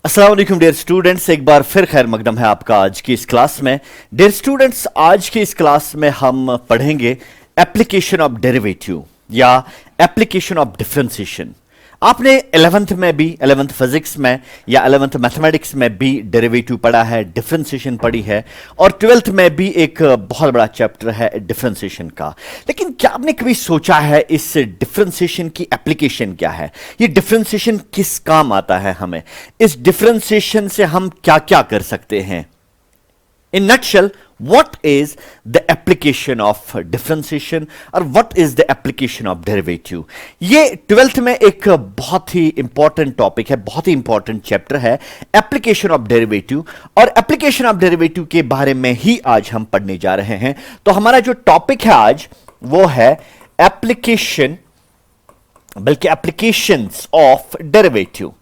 अस्सलाम वालेकुम dear students, एक बार फिर खैर मकदम है आपका आज की इस क्लास में। डियर स्टूडेंट्स, आज की इस क्लास में हम पढ़ेंगे एप्लीकेशन ऑफ डेरिवेटिव या एप्लीकेशन ऑफ डिफरेंशिएशन। आपने 11th में भी, 11th फिजिक्स में या 11th मैथमेटिक्स में भी डेरिवेटिव पढ़ा है, डिफरेंशिएशन पढ़ी है, और 12th में भी एक बहुत बड़ा चैप्टर है डिफरेंशिएशन का। लेकिन क्या आपने कभी सोचा है इस डिफरेंशिएशन की एप्लीकेशन क्या है? ये डिफरेंशिएशन किस काम आता है हमें? इस डिफरेंशिएशन से हम क्या क्या कर सकते हैं? In nutshell, what is the application of differentiation और what is the application of derivative? ये 12th में एक बहुत ही इंपॉर्टेंट टॉपिक है, बहुत ही इंपॉर्टेंट चैप्टर है एप्लीकेशन ऑफ डेरिवेटिव, और एप्लीकेशन ऑफ डेरिवेटिव के बारे में ही आज हम पढ़ने जा रहे हैं। तो हमारा जो टॉपिक है आज वो है एप्लीकेशन, बल्कि एप्लीकेशंस ऑफ डेरिवेटिव,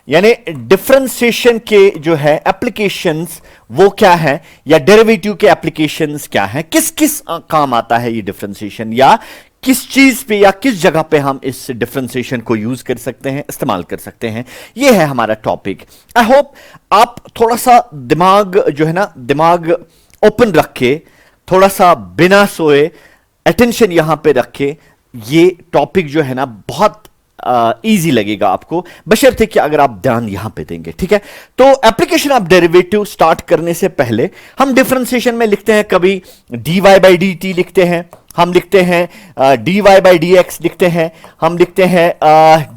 यानी डिफरेंशिएशन के जो है एप्लीकेशंस वो क्या है, या डेरिवेटिव के एप्लीकेशंस क्या है, किस किस काम आता है ये डिफरेंशिएशन, या किस चीज पे या किस जगह पे हम इस डिफरेंशिएशन को यूज कर सकते हैं, इस्तेमाल कर सकते हैं। ये है हमारा टॉपिक। आई होप आप थोड़ा सा दिमाग जो है ना, दिमाग ओपन रख के, थोड़ा सा बिना सोए अटेंशन यहां पे रखे, ये टॉपिक जो है ना बहुत इजी लगेगा आपको, बशर्ते कि अगर आप ध्यान यहां पे देंगे। ठीक है, तो एप्लीकेशन ऑफ डेरिवेटिव स्टार्ट करने से पहले हम डिफरेंशिएशन में लिखते हैं, कभी dy बाई डी टी लिखते हैं, हम लिखते हैं dy बाई डी एक्स लिखते हैं, हम लिखते हैं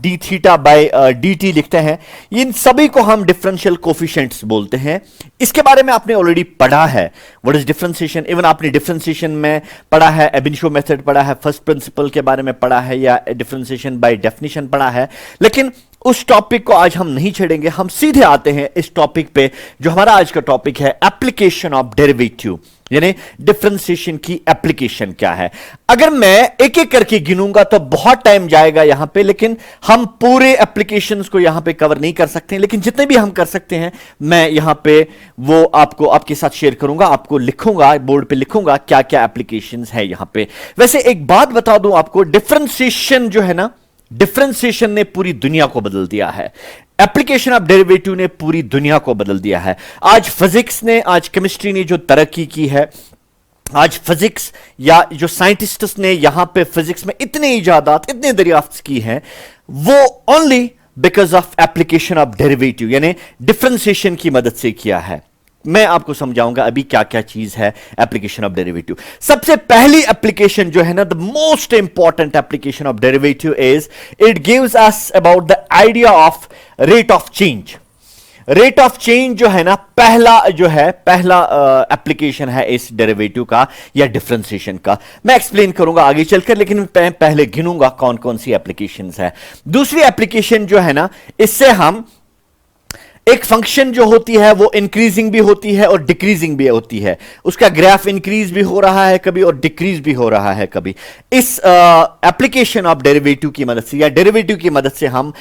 D theta by D T लिखते हैं। इन सभी को हम डिफरेंशियल कोफिशिएंट्स बोलते हैं। इसके बारे में आपने ऑलरेडी पढ़ा है, व्हाट इज डिफरेंशिएशन। इवन आपने डिफरेंशिएशन में पढ़ा है, एबिनिशो मेथड पढ़ा है, फर्स्ट प्रिंसिपल के बारे में पढ़ा है, या डिफरेंशिएशन बाय डेफिनेशन पढ़ा है। लेकिन उस टॉपिक को आज हम नहीं छेड़ेंगे, हम सीधे आते हैं इस टॉपिक पे जो हमारा आज का टॉपिक है, एप्लीकेशन ऑफ डेरिवेटिव, यानी डिफरेंशिएशन की एप्लीकेशन क्या है। अगर मैं एक एक करके गिनूंगा तो बहुत टाइम जाएगा यहां पे, लेकिन हम पूरे एप्लीकेशंस को यहां पे कवर नहीं कर सकते हैं, लेकिन जितने भी हम कर सकते हैं मैं यहां पे वो आपको आपके साथ शेयर करूंगा, आपको लिखूंगा, बोर्ड पे लिखूंगा क्या क्या एप्लीकेशंस है यहां पे। वैसे एक बात बता दूं आपको, डिफरेंशिएशन जो है ना, डिफरेंशिएशन ने पूरी दुनिया को बदल दिया है, एप्लीकेशन ऑफ डेरिवेटिव ने पूरी दुनिया को बदल दिया है। आज फिजिक्स ने, आज केमिस्ट्री ने जो तरक्की की है, आज फिजिक्स या जो साइंटिस्ट्स ने यहां पे फिजिक्स में इतने इजादात, इतने दरियाफ्त की हैं, वो only because of application of derivative, यानी डिफरेंशिएशन की मदद से किया है। मैं आपको समझाऊंगा अभी क्या क्या चीज है एप्लीकेशन ऑफ डेरिवेटिव। सबसे पहली एप्लीकेशन जो है ना, the most important application of derivative is it gives us about the idea of rate of change. Rate of change जो है ना, पहला एप्लीकेशन है इस डेरिवेटिव का या डिफरेंशिएशन का। मैं एक्सप्लेन करूंगा आगे चलकर, लेकिन मैं पहले गिनूंगा कौन कौन सी एप्लीकेशंस है। दूसरी एप्लीकेशन जो है ना, इससे हम एक फंक्शन जो होती है वो इंक्रीजिंग भी होती है और डिक्रीजिंग भी होती है, उसका ग्राफ इंक्रीज भी हो रहा है कभी और डिक्रीज भी हो रहा है कभी। इस एप्लीकेशन ऑफ डेरिवेटिव की मदद से या डेरिवेटिव की मदद से हम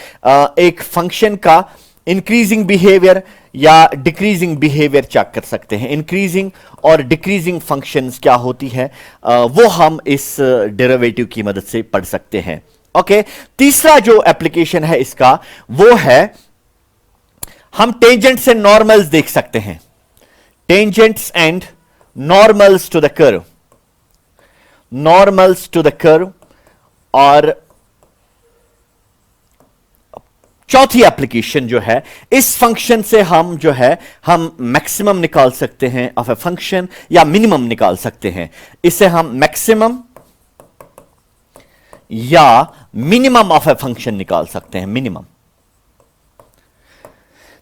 एक फंक्शन का इंक्रीजिंग बिहेवियर या डिक्रीजिंग बिहेवियर चेक कर सकते हैं। इंक्रीजिंग और डिक्रीजिंग फंक्शंस क्या होती है वो हम इस डेरिवेटिव की मदद से पढ़ सकते हैं। ओके, तीसरा जो एप्लीकेशन है इसका वो है, हम टेंजेंट्स एंड नॉर्मल्स देख सकते हैं, tangents and normals to the curve, normals to the curve. और चौथी एप्लीकेशन जो है, इस फंक्शन से हम जो है हम मैक्सिमम निकाल सकते हैं ऑफ ए फंक्शन या मिनिमम निकाल सकते हैं। इससे हम मैक्सिमम या मिनिमम ऑफ ए फंक्शन निकाल सकते हैं, मिनिमम।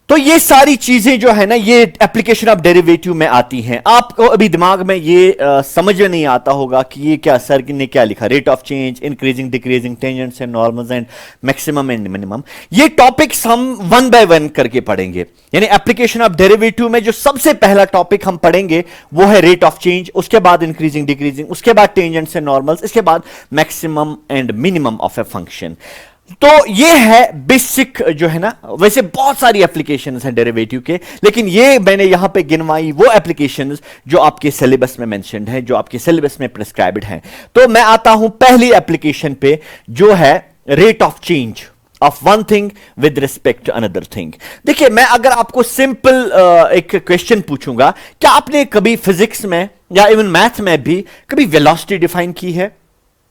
तो ये सारी चीजें जो है ना, ये एप्लीकेशन ऑफ डेरिवेटिव में आती हैं। आपको अभी दिमाग में ये समझ में नहीं आता होगा कि ये क्या, सर ने क्या लिखा, rate of change, increasing decreasing, tangents and normals and maximum and minimum. ये टॉपिक्स हम वन बाय वन करके पढ़ेंगे। यानी एप्लीकेशन ऑफ डेरिवेटिव में जो सबसे पहला टॉपिक हम पढ़ेंगे वो है रेट ऑफ चेंज, उसके बाद इंक्रीजिंग डिक्रीजिंग, उसके बाद टेंजेंट्स एंड नॉर्मल्स, इसके बाद maximum and minimum of a function. तो ये है बेसिक जो है ना। वैसे बहुत सारी एप्लीकेशंस हैं डेरिवेटिव के, लेकिन ये मैंने यहां पे गिनवाई वो एप्लीकेशंस जो आपके सिलेबस में मेंशन्ड है, जो आपके सिलेबस में प्रिस्क्राइब्ड हैं। तो मैं आता हूं पहली एप्लीकेशन पे जो है rate of change. Of one thing with respect to another thing. देखिए, मैं अगर आपको सिंपल एक क्वेश्चन पूछूंगा, क्या आपने कभी फिजिक्स में या इवन मैथ में भी कभी वेलोसिटी डिफाइन की है?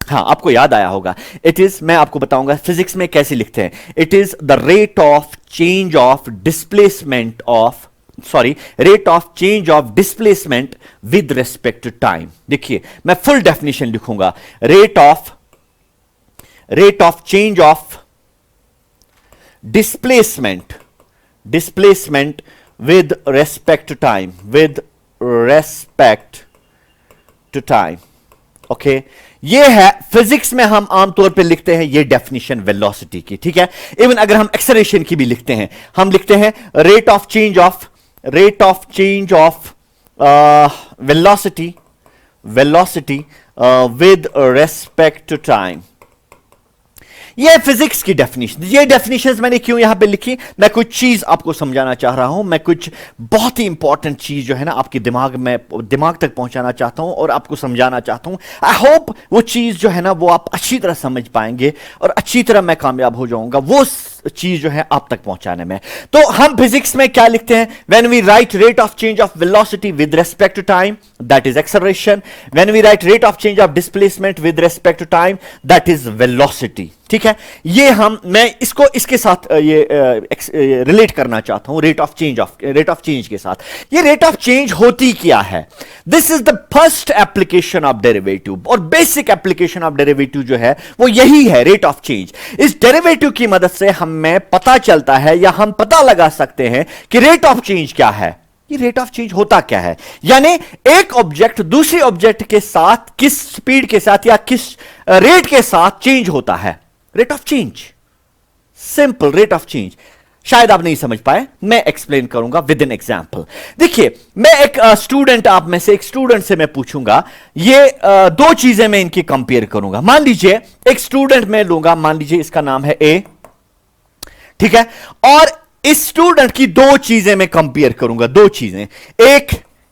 हाँ, आपको याद आया होगा। इट इज, मैं आपको बताऊंगा फिजिक्स में कैसे लिखते हैं। It is the rate of change of displacement of rate of change of displacement with respect to time. देखिए, मैं फुल डेफिनेशन लिखूंगा। Rate of change of displacement with respect to time. Okay, ये है physics में हम आमतौर पे लिखते हैं ये डेफिनेशन वेलोसिटी की, ठीक है। इवन अगर हम एक्सेलरेशन की भी लिखते हैं, हम लिखते हैं rate of change of velocity with respect to time. ये फिजिक्स की डेफिनेशन। ये डेफिनेशंस मैंने क्यों यहां पे लिखी? मैं कुछ चीज आपको समझाना चाह रहा हूं, मैं कुछ बहुत ही इंपॉर्टेंट चीज जो है ना आपके दिमाग तक पहुंचाना चाहता हूं और आपको समझाना चाहता हूं। आई होप वो चीज जो है ना वो आप अच्छी तरह समझ पाएंगे और अच्छी तरह मैं कामयाब हो जाऊंगा वो चीज जो है आप तक पहुंचाने में। तो हम फिजिक्स में क्या लिखते हैं? When we write rate of change of velocity with respect to time, that is acceleration. When we write rate of change of displacement with respect to time, that is velocity. ठीक है, ये मैं इसको इसके साथ रिलेट करना चाहता हूं रेट ऑफ चेंज के साथ। ये रेट ऑफ चेंज होती क्या है? This is the first application of derivative, और बेसिक एप्लीकेशन ऑफ डेरिवेटिव जो है वो यही है, रेट ऑफ चेंज। इस डेरिवेटिव की मदद से हमें पता चलता है या हम पता लगा सकते हैं कि रेट ऑफ चेंज क्या है। ये रेट ऑफ चेंज होता क्या है? यानी एक ऑब्जेक्ट दूसरी ऑब्जेक्ट के साथ किस स्पीड के साथ या किस रेट के साथ चेंज होता है। Rate of change, simple rate of change. शायद आप नहीं समझ पाए, मैं एक्सप्लेन करूंगा विद एन एग्जांपल। देखिए, मैं एक स्टूडेंट, आप में से एक स्टूडेंट से मैं पूछूंगा, ये दो चीजें मैं इनकी कंपेयर करूंगा। मान लीजिए एक स्टूडेंट मैं लूंगा, मान लीजिए इसका नाम है ए, ठीक है, और इस स्टूडेंट की दो चीजें मैं कंपेयर करूंगा, दो चीजें, एक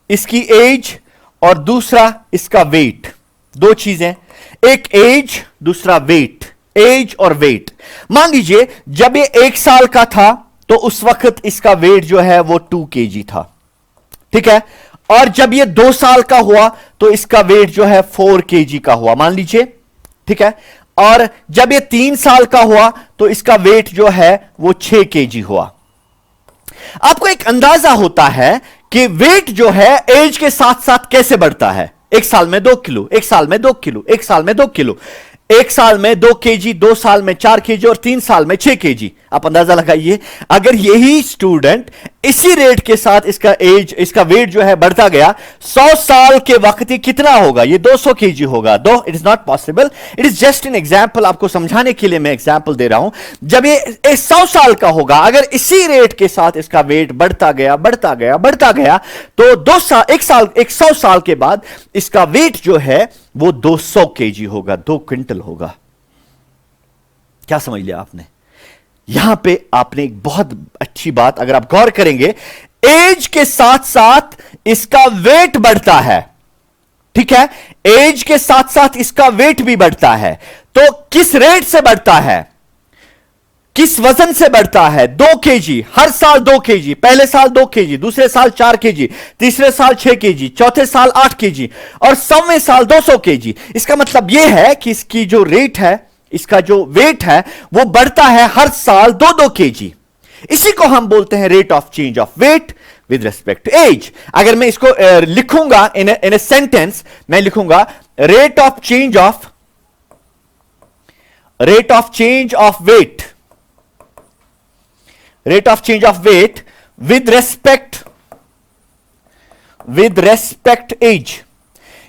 इसकी एज और दूसरा इसका वेट। दो चीजें, एक एज दूसरा वेट, एज और वेट। मान लीजिए जब ये 1 साल का था तो उस वक्त इसका वेट जो है वो 2 kg था, ठीक है, और जब ये 2 साल का हुआ तो इसका वेट जो है 4 kg का हुआ, मान लीजिए, ठीक है, और जब ये 3 साल का हुआ तो इसका वेट जो है वो 6 kg हुआ। आपको एक अंदाजा होता है कि वेट जो है एज के साथ साथ कैसे बढ़ता है। 1 साल में 2 किलो, 1 साल में 2 किलो, 1 साल में 2 किलो, 1 साल में 2 kg, 2 साल में 4 kg और 3 साल में 6 kg। आप अंदाजा लगाइए, अगर यही स्टूडेंट इसी रेट के साथ इसका वेट जो है बढ़ता गया, 100 साल के वक्त ये कितना होगा? ये 200 kg होगा। दो it is not possible, it is just an example, आपको समझाने के लिए मैं एग्जाम्पल दे रहा हूं। जब ये 100 साल का होगा, अगर इसी रेट के साथ इसका वेट बढ़ता गया तो 100 साल के बाद इसका वेट जो है वो 200 kg होगा, 2 क्विंटल होगा। क्या समझ लिया आपने? यहां पे आपने एक बहुत अच्छी बात, अगर आप गौर करेंगे, एज के साथ साथ इसका वेट बढ़ता है, ठीक है, एज के साथ साथ इसका वेट भी बढ़ता है। तो किस रेट से बढ़ता है, किस वजन से बढ़ता है? 2 kg, हर साल 2 kg, पहले साल 2 kg, दूसरे साल 4 kg, तीसरे साल 6 kg, चौथे साल 8 kg और 100वें साल 200 kg। इसका मतलब यह है कि इसकी जो रेट है, इसका जो वेट है वो बढ़ता है हर साल 2-2 kg। इसी को हम बोलते हैं rate of change of weight with respect to age. अगर मैं इसको लिखूंगा इन ए सेंटेंस, मैं लिखूंगा rate of change of weight, rate of change of weight with respect age.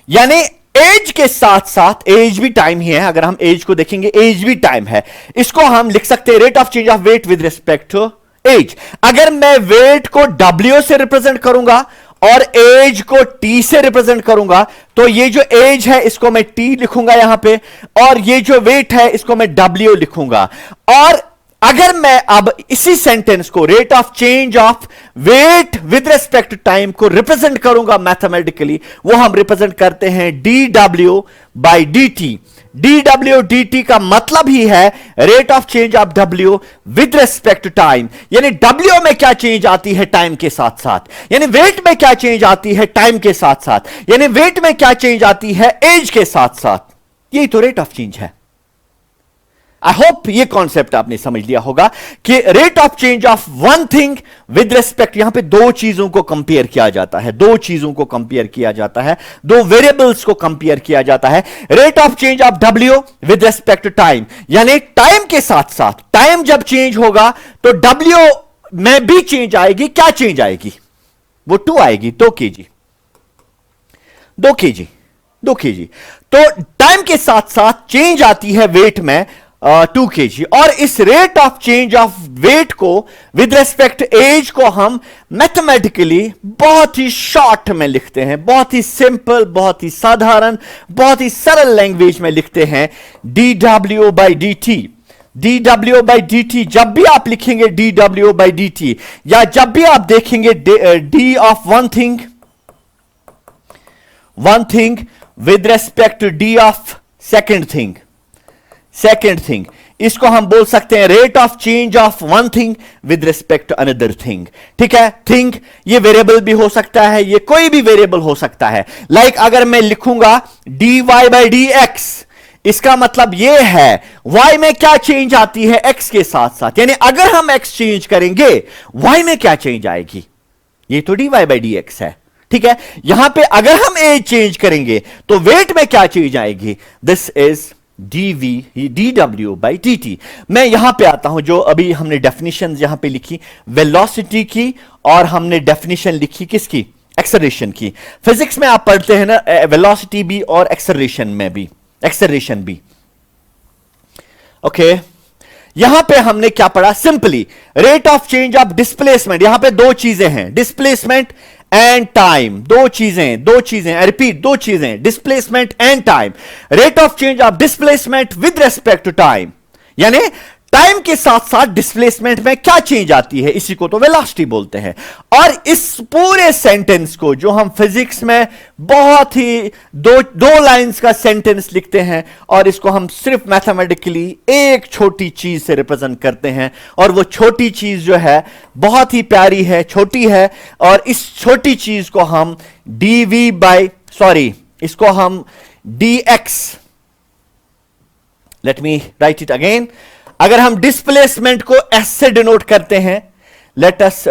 यानी एज के साथ साथ, एज भी टाइम ही है, अगर हम एज को देखेंगे एज भी टाइम है, इसको हम लिख सकते हैं rate of change of weight with respect to age. अगर मैं वेट को W से रिप्रेजेंट करूंगा और एज को T से रिप्रेजेंट करूंगा, तो ये जो एज है इसको मैं T लिखूंगा यहां पे, और ये जो वेट है इसको मैं W लिखूंगा। और अगर मैं अब इसी सेंटेंस को rate of change of weight with respect to time को रिप्रेजेंट करूंगा मैथमेटिकली, वो हम रिप्रेजेंट करते हैं dW by dt। dw dt का मतलब ही है rate of change of w with respect to time, यानी w में क्या चेंज आती है टाइम के साथ साथ, यानी वेट में क्या चेंज आती है टाइम के साथ साथ, यानी वेट में क्या चेंज आती है एज के साथ साथ। यही तो रेट ऑफ चेंज है। आई होप ये कॉन्सेप्ट आपने समझ लिया होगा कि rate of change of one thing with respect, यहां पे दो चीजों को कंपेयर किया जाता है, दो चीजों को कंपेयर किया जाता है, दो वेरिएबल्स को कंपेयर किया जाता है। Rate of change of W with respect to time, यानी टाइम के साथ साथ, टाइम जब चेंज होगा तो डब्ल्यू में भी चेंज आएगी। क्या चेंज आएगी? वो 2 आएगी, 2 kg, 2 kg, 2 kg। तो टाइम के साथ साथ चेंज आती है वेट में 2 kg, और इस rate of change of weight को विद रिस्पेक्ट एज को हम मैथमेटिकली बहुत ही शॉर्ट में लिखते हैं, बहुत ही सिंपल, बहुत ही साधारण, बहुत ही सरल लैंग्वेज में लिखते हैं dw by dt। dw by dt, जब भी आप लिखेंगे dw by dt, या जब भी आप देखेंगे d of one thing with respect to d of second thing, इसको हम बोल सकते हैं rate of change of one thing with respect to another thing. ठीक है, थिंग ये वेरिएबल भी हो सकता है, ये कोई भी वेरिएबल हो सकता है। लाइक अगर मैं लिखूंगा dy by dx, इसका मतलब यह है y में क्या चेंज आती है x के साथ साथ, यानी अगर हम x चेंज करेंगे y में क्या चेंज आएगी, ये तो dy by dx है। ठीक है, यहां पे अगर हम एज चेंज करेंगे तो वेट में क्या चेंज आएगी, this is dw by dt। मैं यहां पे आता हूं, जो अभी हमने डेफिनेशन यहां पे लिखी वेलोसिटी की, और हमने डेफिनेशन लिखी किसकी, एक्सेलरेशन की। फिजिक्स में आप पढ़ते हैं ना वेलोसिटी भी और एक्सेलरेशन भी। ओके, यहां पे हमने क्या पढ़ा, simply rate of change of displacement. यहां पे दो चीजें हैं, डिस्प्लेसमेंट एंड टाइम, दो चीजें आई रिपीट, दो चीजें, displacement and time. Rate of change of displacement with respect to time, यानी टाइम के साथ साथ डिस्प्लेसमेंट में क्या चेंज आती है, इसी को तो वेलोसिटी बोलते हैं। और इस पूरे सेंटेंस को जो हम फिजिक्स में बहुत ही दो लाइंस का सेंटेंस लिखते हैं, और इसको हम सिर्फ मैथमेटिकली एक छोटी चीज से रिप्रेजेंट करते हैं, और वो छोटी चीज जो है बहुत ही प्यारी है, छोटी है, और इस छोटी चीज को हम इसको हम dx, let me write it again. अगर हम डिस्प्लेसमेंट को s से डिनोट करते हैं, let us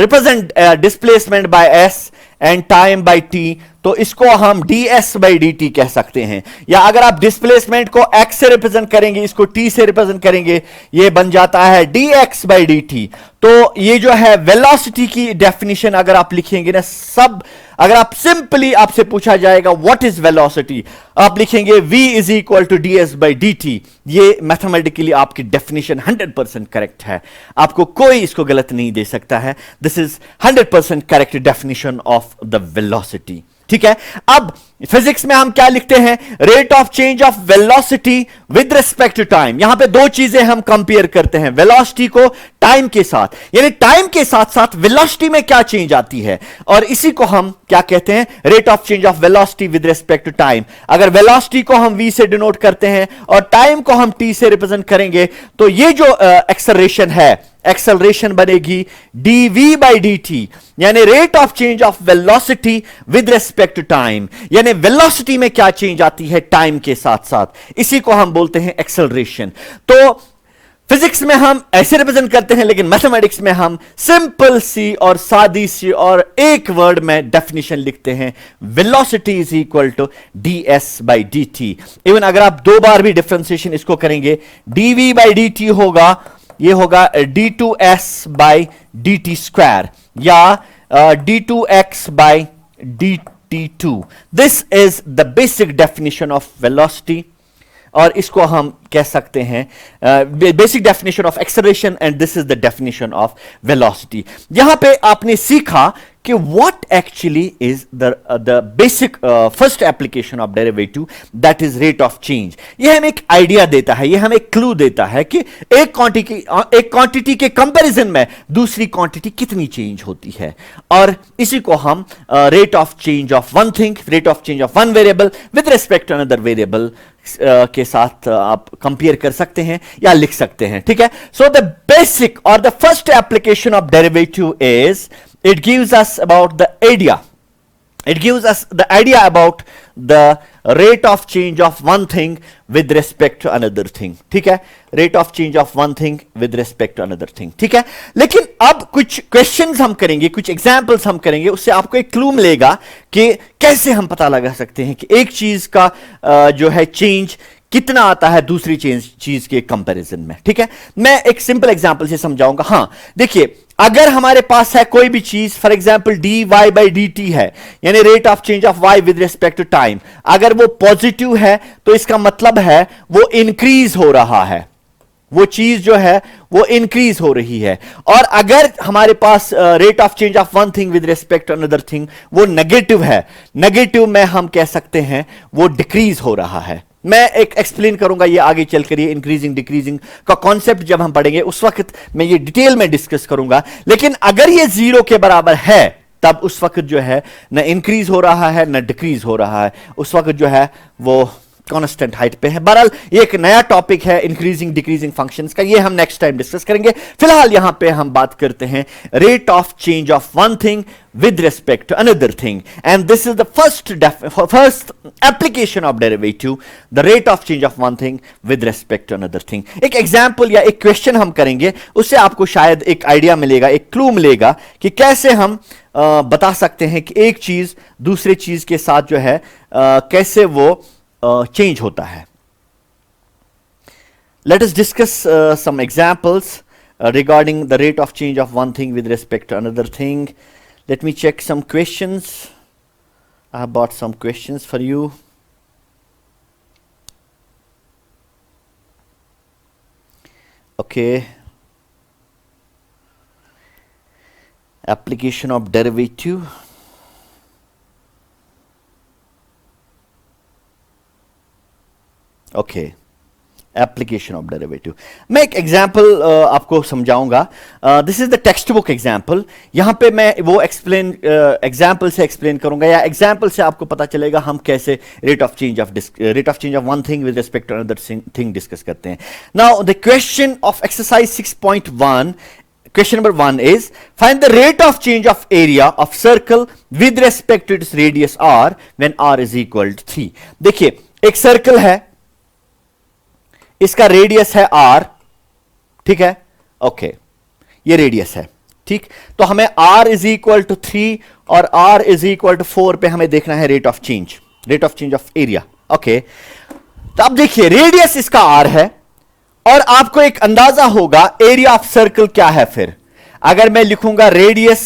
represent displacement by s and time by t, तो इसको हम ds by dt कह सकते हैं। या अगर आप डिस्प्लेसमेंट को x से रिप्रेजेंट करेंगे, इसको t से रिप्रेजेंट करेंगे, ये बन जाता है dx by dt। तो ये जो है वेलोसिटी की डेफिनेशन अगर आप लिखेंगे ना, सब अगर आप सिंपली आपसे पूछा जाएगा व्हाट इज वेलोसिटी, आप लिखेंगे v is equal to ds by dt। ये मैथमेटिकली आपकी डेफिनेशन 100% करेक्ट है, आपको कोई इसको गलत नहीं दे सकता है। This is 100% correct definition of the velocity. ठीक है, अब फिजिक्स में हम क्या लिखते हैं, rate of change of velocity with respect to time. यहां पे दो चीजें हम कंपेयर करते हैं, वेलोसिटी को टाइम के साथ, यानी टाइम के साथ साथ वेलोसिटी में क्या चेंज आती है, और इसी को हम क्या कहते हैं, rate of change of velocity with respect to time. अगर वेलोसिटी को हम v से डिनोट करते हैं और टाइम को हम t से रिप्रेजेंट करेंगे, तो ये जो एक्सेलरेशन है, एक्सेलरेशन बनेगी dv by dt, यानी rate of change of velocity with respect to time, यानी वेलोसिटी में क्या चेंज आती है टाइम के साथ साथ, इसी को हम बोलते हैं एक्सेलरेशन। तो फिजिक्स में हम ऐसे रिप्रेजेंट करते हैं, लेकिन मैथमेटिक्स में हम सिंपल सी और सादी सी और एक वर्ड में डेफिनेशन लिखते हैं, velocity is equal to ds by dt। Even अगर आप दो बार भी डिफरेंशिएशन इसको करेंगे, dv by dt होगा, ये होगा d2s by dt स्क्वायर, या d2x by dt2। This is the basic definition of velocity, और इसको हम कह सकते हैं basic definition of acceleration, and this is the definition of velocity. यहां पे आपने सीखा कि what actually is the basic first application of derivative, that is rate of change. यह हमें एक आइडिया देता है, यह हमें एक क्लू देता है कि एक क्वांटिटी के कंपैरिजन में दूसरी क्वांटिटी कितनी चेंज होती है, और इसी को हम rate of change of one thing, rate of change of one variable with respect to another variable के साथ आप कंपेयर कर सकते हैं या लिख सकते हैं। ठीक है, सो द बेसिक और the first application of derivative is it gives us about the idea, it gives us the idea about the rate of change of one thing with respect to another thing। ठीक है, rate of change of one thing with respect to another thing। ठीक है, लेकिन अब कुछ questions हम करेंगे, कुछ एग्जांपल्स हम करेंगे, उससे आपको एक क्लू मिलेगा कि कैसे हम पता लगा सकते हैं कि एक चीज का जो है चेंज कितना आता है दूसरी चीज के कंपैरिजन में। ठीक है, मैं एक सिंपल एग्जांपल से समझाऊंगा। हां देखिए, अगर हमारे पास है कोई भी चीज, for example dy by dt है, यानी rate of change of y with respect to time, अगर वो पॉजिटिव है तो इसका मतलब है वो इंक्रीज हो रहा है, वो चीज जो है वो इंक्रीज हो रही है। और अगर हमारे पास rate of change of one thing with respect to another thing वो नेगेटिव है, नेगेटिव में हम कह सकते हैं वो डिक्रीज हो रहा है। मैं एक एक्सप्लेन करूंगा ये आगे चलकर, ये इंक्रीजिंग डिक्रीजिंग का कॉन्सेप्ट जब हम पढ़ेंगे उस वक्त मैं ये डिटेल में डिस्कस करूंगा। लेकिन अगर ये जीरो के बराबर है तब उस वक्त जो है न इंक्रीज हो रहा है न डिक्रीज हो रहा है, उस वक्त जो है वो कांस्टेंट हाइट पे है। बहरहाल ये एक नया टॉपिक है इंक्रीजिंग डिक्रीजिंग फंक्शंस का, ये हम नेक्स्ट टाइम डिस्कस करेंगे। फिलहाल यहां पे हम बात करते हैं rate of change of one thing with respect to another thing, and this is the first application of derivative, the rate of change of one thing with respect to another thing। एक example या एक question हम करेंगे, उससे आपको शायद एक idea मिलेगा, एक क्लू मिलेगा कि कैसे हम बता सकते हैं कि एक चीज दूसरे चीज के साथ जो है कैसे वो चेंज होता है। Let us discuss some examples regarding the rate of change of one thing with respect to another thing। Let me check some questions. I have brought some questions for you. Okay. Application of derivative. Okay. Application of derivative, मैं एक example आपको समझाऊंगा। This is the text book example. यहां पे मैं वो explain example से explain करूंगा, या एग्जाम्पल से आपको पता चलेगा हम कैसे rate of change of one thing with respect to another thing discuss करते हैं। Now the question of exercise 6.1, question number 1 is find the rate of change of area of circle with respect to its radius r when r is equal to 3। देखिए, एक circle है, इसका radius है r, ठीक है, okay, ये radius है, ठीक। तो हमें r इज इक्वल टू 3 और r इज इक्वल टू 4 पे हमें देखना है rate of change of area, okay. तो अब देखिए, रेडियस इसका r है और आपको एक अंदाजा होगा एरिया ऑफ सर्कल क्या है। फिर अगर मैं लिखूंगा रेडियस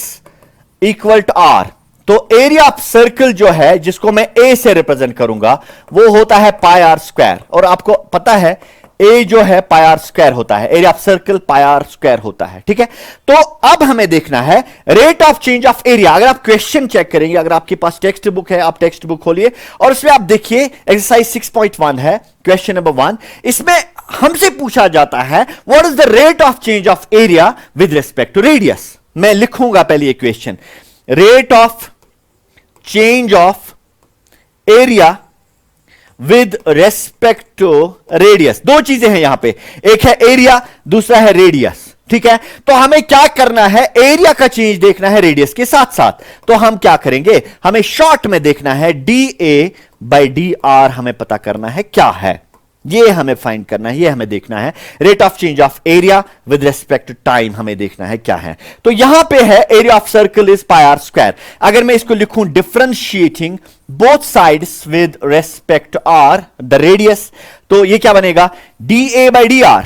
इक्वल टू r, तो एरिया ऑफ सर्कल जो है जिसको मैं a से रिप्रेजेंट करूंगा वो होता है पाई आर स्क्वायर, और आपको पता है a जो है पाई आर स्क्वायर होता है, area of circle pi r square होता है, ठीक है। तो अब हमें देखना है rate of change of area. अगर आप क्वेश्चन चेक करेंगे, अगर आपके पास टेक्स्ट बुक है, आप टेक्स्ट बुक खोलिए और उसमें आप देखिए एक्सरसाइज 6.1 है, क्वेश्चन नंबर 1। इसमें हमसे पूछा जाता है what is the rate of change of area with respect to radius. मैं लिखूंगा पहले ये question, rate of change of area with respect to radius. दो चीजें हैं यहां पे, एक है एरिया, दूसरा है रेडियस, ठीक है। तो हमें क्या करना है, एरिया का चेंज देखना है रेडियस के साथ साथ। तो हम क्या करेंगे, हमें शॉर्ट में देखना है dA बाई dr, हमें पता करना है क्या है, ये हमें फाइंड करना है, ये हमें देखना है। Rate of change of area with respect to time हमें देखना है क्या है। तो यहां पे है area of circle is pi r square. अगर मैं इसको लिखूं differentiating both sides with respect to r the radius, तो ये क्या बनेगा, dA बाई dr।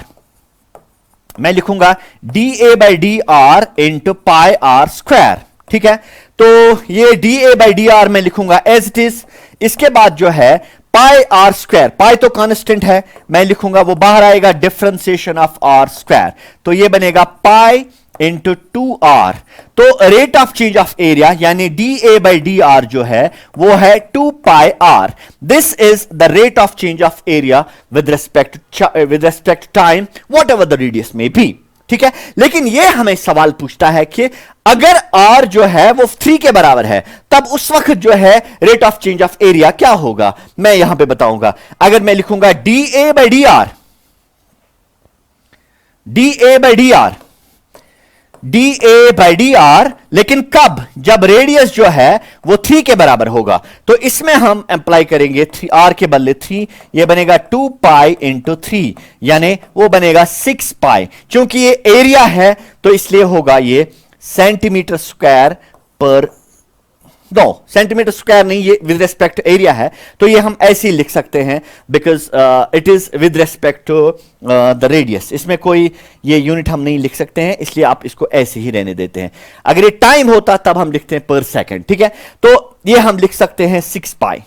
मैं लिखूंगा dA by dr into pi r square, ठीक है। तो ये dA बाई dr मैं लिखूंगा एज इट इज। इसके बाद जो है पाई आर स्क्वायर, पाई तो कांस्टेंट है, मैं लिखूंगा वो बाहर आएगा डिफरेंशिएशन ऑफ आर स्क्वायर, तो ये बनेगा पाई इंटू 2r। तो rate of change of area यानी dA/dr जो है वो है 2 pi r। This is the rate of change of area with respect time what ever the radius में बी। ठीक है, लेकिन यह हमें सवाल पूछता है कि अगर r जो है वो 3 के बराबर है तब उस वक्त जो है rate of change of area क्या होगा, मैं यहां पे बताऊंगा। अगर मैं लिखूंगा dA/dr, dA/dr, dA/dr, लेकिन कब, जब रेडियस जो है वो 3 के बराबर होगा। तो इसमें हम अप्लाई करेंगे 3r के बदले 3, ये बनेगा 2 पाई इंटू 3, यानी वो बनेगा 6 पाई। क्योंकि ये एरिया है तो इसलिए होगा ये सेंटीमीटर स्क्वायर पर, नो सेंटीमीटर स्क्वायर नहीं, ये विद रिस्पेक्ट एरिया है तो ये हम ऐसे ही लिख सकते हैं because it is with respect to the radius. इसमें कोई ये यूनिट हम नहीं लिख सकते हैं, इसलिए आप इसको ऐसे ही रहने देते हैं। अगर ये टाइम होता तब हम लिखते हैं पर सेकेंड। ठीक है, तो ये हम लिख सकते हैं 6 पाई,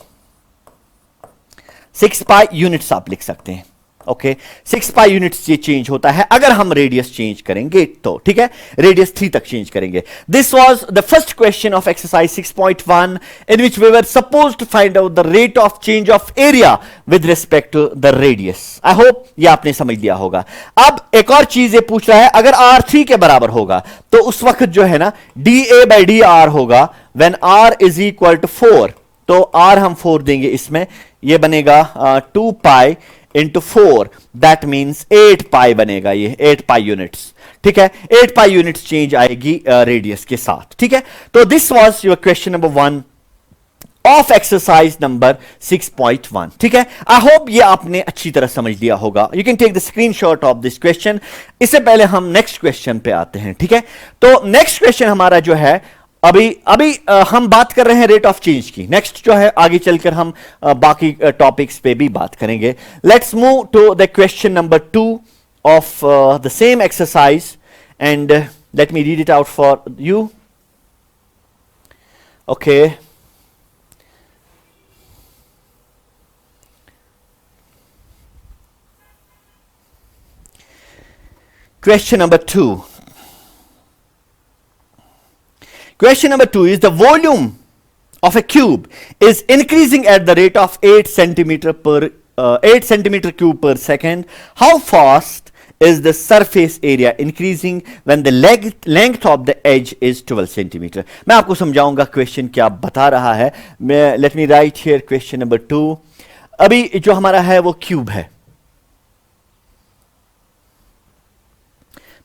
6 पाई यूनिट्स आप लिख सकते हैं। ओके, 6 पाई यूनिट्स ये चेंज होता है अगर हम रेडियस चेंज करेंगे तो। ठीक है, रेडियस 3 तक चेंज करेंगे। This was the first question of exercise 6.1 in which we were suppose to find out the rate of change of area with respect to the radius. I hope ये आपने समझ लिया होगा। अब एक और चीज ये पूछ रहा है, अगर r 3 के बराबर होगा तो उस वक्त जो है ना dA/dr होगा when r is equal to 4। तो r हम 4 देंगे इसमें, ये बनेगा 2 पाई इंटू 4, दैट मीन्स 8 पाई बनेगा, ये 8 पाई यूनिट्स। ठीक है, 8 पाई यूनिट्स चेंज आएगी रेडियस के साथ। ठीक है, तो this was your question number 1 of exercise number 6.1। ठीक है, आई होप ये आपने अच्छी तरह समझ लिया होगा। You can take the screenshot of this question. इससे पहले हम नेक्स्ट क्वेश्चन पे आते हैं। ठीक है, तो नेक्स्ट क्वेश्चन हमारा जो है अभी हम बात कर रहे हैं रेट ऑफ चेंज की। नेक्स्ट जो है आगे चलकर हम बाकी टॉपिक्स पे भी बात करेंगे। Let's move to the question number 2 of the same exercise and let me read it out for you. Okay, question number 2. Question number 2 is the volume of a cube is increasing at the rate of 8 centimeter cube per second. How fast is the surface area increasing when the length of the edge is 12 centimeter? मैं आपको समझाऊंगा question क्या बता रहा है। मैं late me right here question number 2। अभी जो हमारा है वो क्यूब है।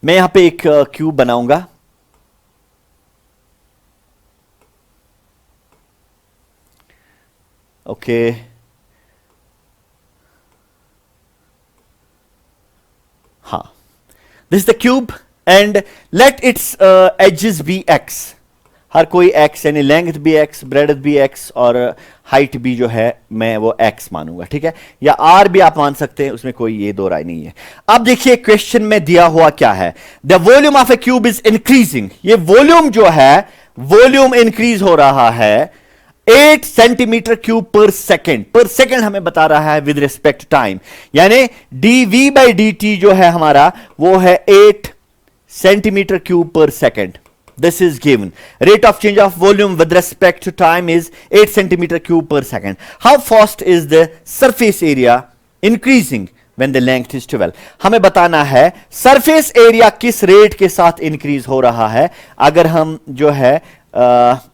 मैं यहां पे एक क्यूब बनाऊंगा। Okay. This is the cube and let its edges be x. हर कोई x यानी लेंथ भी x, ब्रेड्थ भी x और हाइट भी जो है मैं वो x मानूंगा। ठीक है, या r भी आप मान सकते हैं, उसमें कोई ये दो राय नहीं है। अब देखिए क्वेश्चन में दिया हुआ क्या है, the volume of a cube is increasing. ये वॉल्यूम जो है वॉल्यूम इंक्रीज हो रहा है 8 सेंटीमीटर क्यूब पर सेकेंड हमें बता रहा है विद रिस्पेक्ट टाइम, यानी dV/dt जो है हमारा वो है 8 centimetre cube per second. This is given. Rate of change of volume with respect to time is 8 centimetre cube per second. How fast is the surface area increasing when the length is 12? हमें बताना है surface area किस rate के साथ increase हो रहा है अगर हम जो है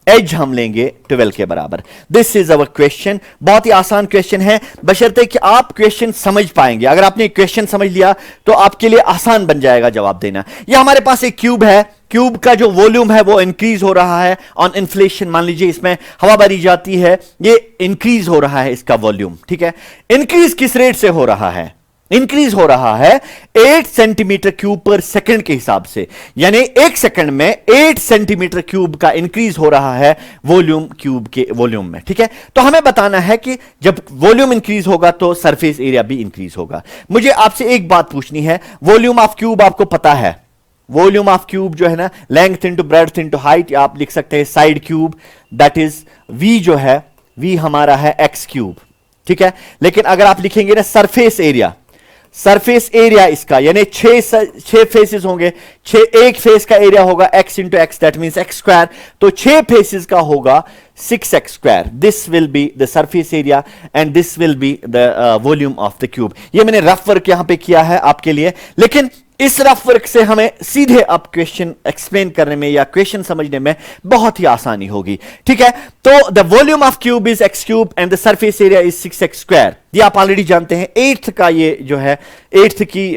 एज हम लेंगे 12 के बराबर। This is our question. बहुत ही आसान क्वेश्चन है बशर्ते कि आप क्वेश्चन समझ पाएंगे। अगर आपने क्वेश्चन समझ लिया तो आपके लिए आसान बन जाएगा जवाब देना। यह हमारे पास एक क्यूब है, क्यूब का जो वॉल्यूम है वो इंक्रीज हो रहा है ऑन इन्फ्लेशन। मान लीजिए इसमें हवा भरी जाती है, ये इंक्रीज हो रहा है इसका वॉल्यूम। ठीक है, इंक्रीज किस रेट से हो रहा है? इंक्रीज हो रहा है 8 सेंटीमीटर क्यूब पर सेकंड के हिसाब से, यानी एक सेकंड में 8 सेंटीमीटर क्यूब का इंक्रीज हो रहा है वॉल्यूम क्यूब के वॉल्यूम में। ठीक है, तो हमें बताना है कि जब वॉल्यूम इंक्रीज होगा तो सरफेस एरिया भी इंक्रीज होगा। मुझे आपसे एक बात पूछनी है, वॉल्यूम ऑफ क्यूब आपको पता है, वॉल्यूम ऑफ क्यूब जो है ना length into breadth into height, आप लिख सकते हैं side cube, that is v जो है v हमारा है x क्यूब। ठीक है, लेकिन अगर आप लिखेंगे ना सरफेस एरिया, सरफेस एरिया इसका, यानी छह फेसेस होंगे, एक फेस का एरिया होगा x into x, that means x square, तो 6 फेसेस का होगा 6x square. This will be the surface area and this will be the volume of the cube. ये मैंने रफ वर्क यहां पे किया है आपके लिए, लेकिन इस रफ वर्क से हमें सीधे अब क्वेश्चन एक्सप्लेन करने में या क्वेश्चन समझने में बहुत ही आसानी होगी. ठीक है, तो the volume of cube is x cube and the surface area is 6x square. ये आप ऑलरेडी जानते हैं. 8th का ये जो है 8th की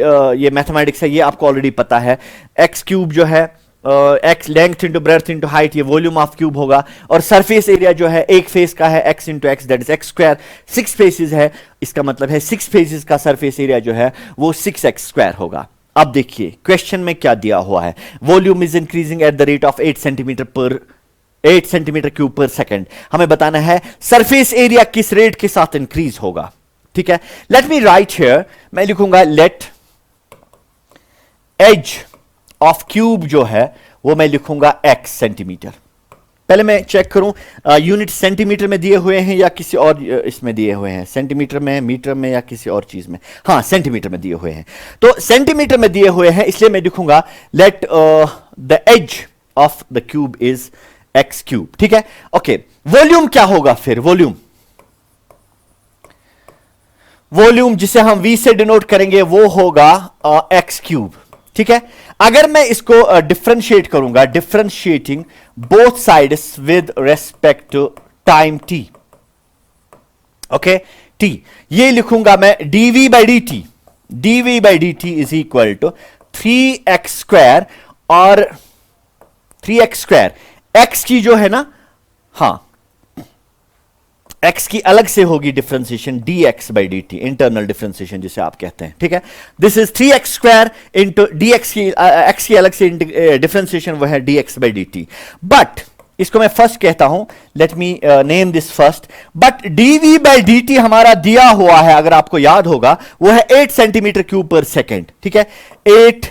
ये मैथमेटिक्स है, ये आपको ऑलरेडी पता है. एक्स क्यूब जो है x length into breadth into height, ये वॉल्यूम ऑफ क्यूब होगा, और सरफेस एरिया जो है एक फेस का है x into x, that is x square. 6 faces है, इसका मतलब है 6 फेसेस का सरफेस एरिया जो है वो 6x स्क्वायर होगा. अब देखिए क्वेश्चन में क्या दिया हुआ है. Volume is increasing at the rate of 8 centimetre cube per second. हमें बताना है सरफेस एरिया किस रेट के साथ इंक्रीज होगा. ठीक है, लेट मी राइट हियर, मैं लिखूंगा लेट एज ऑफ क्यूब जो है वो मैं लिखूंगा x सेंटीमीटर. पहले मैं चेक करूं यूनिट सेंटीमीटर में दिए हुए हैं या किसी और इसमें दिए हुए हैं, सेंटीमीटर में, मीटर में या किसी और चीज में. हाँ, सेंटीमीटर में दिए हुए हैं, तो सेंटीमीटर में दिए हुए हैं, इसलिए मैं लिखूंगा let the edge of the cube is x cube. ठीक है, ओके. वॉल्यूम क्या होगा फिर? वॉल्यूम जिसे हम v से डिनोट करेंगे वो होगा x क्यूब. ठीक है, अगर मैं इसको डिफरेंशिएट करूंगा, differentiating both sides with respect to time t. Okay, t ये लिखूंगा मैं dv by dt is equal to 3x square, और 3x स्क्वायर x की जो है ना, हाँ, x की अलग से होगी differentiation dx by dt, internal differentiation जिसे आप कहते हैं. ठीक है, this is 3x square into dx की x की अलग से डिफरेंशिएशन वो है dx बाई dt. बट इसको मैं फर्स्ट कहता हूं, let me name this first. But dv by dt हमारा दिया हुआ है, अगर आपको याद होगा, वो है 8 सेंटीमीटर क्यूब पर सेकेंड. ठीक है, 8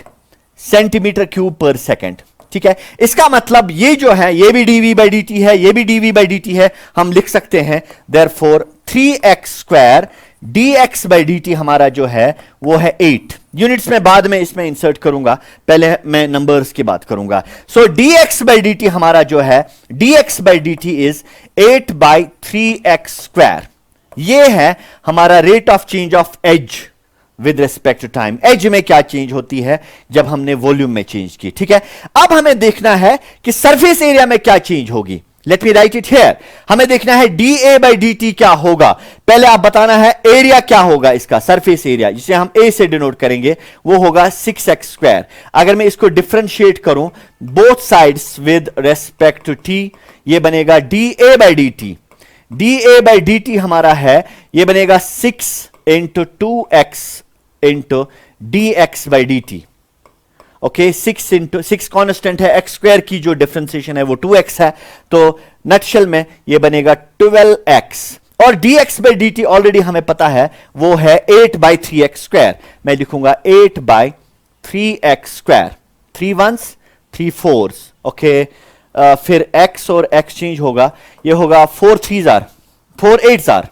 सेंटीमीटर क्यूब पर सेकेंड. ठीक है, इसका मतलब ये जो है, ये भी dv बाई dt है, ये भी dv बाई dt है. हम लिख सकते हैं therefore 3x square dx by dt हमारा जो है वो है 8. यूनिट्स में बाद में इसमें इंसर्ट करूंगा, पहले मैं नंबर्स की बात करूंगा. सो dx बाई dt हमारा जो है, dx by dt is 8 by 3x square. ये है हमारा rate of change of edge with respect to time. Edge में क्या चेंज होती है जब हमने वॉल्यूम में चेंज की. ठीक है, अब हमें देखना है कि सरफेस एरिया में क्या चेंज होगी. Late me write it here. हमें देखना है dA बाई dt क्या होगा. पहले आप बताना है एरिया क्या होगा इसका, सरफेस एरिया जिसे हम a से डिनोट करेंगे वो होगा 6x स्क्वायर. अगर मैं इसको डिफरेंशिएट करूं both sides with respect to t, ये बनेगा dA by dt. dA by dt हमारा है, ये बनेगा 6 into 2x into dx by dt. Okay, 6 into 6 constant है, x स्क्वायर की जो डिफरेंशिएशन है वो 2x है, तो नटशेल में ये बनेगा 12x. और dx बाई dt ऑलरेडी हमें पता है वो है 8 बाई 3x स्क्वायर. मैं लिखूंगा 8 by 3x square. 3 1s 3 4s. Okay, फिर x और x चेंज होगा, ये होगा 4 3s are 4 8s are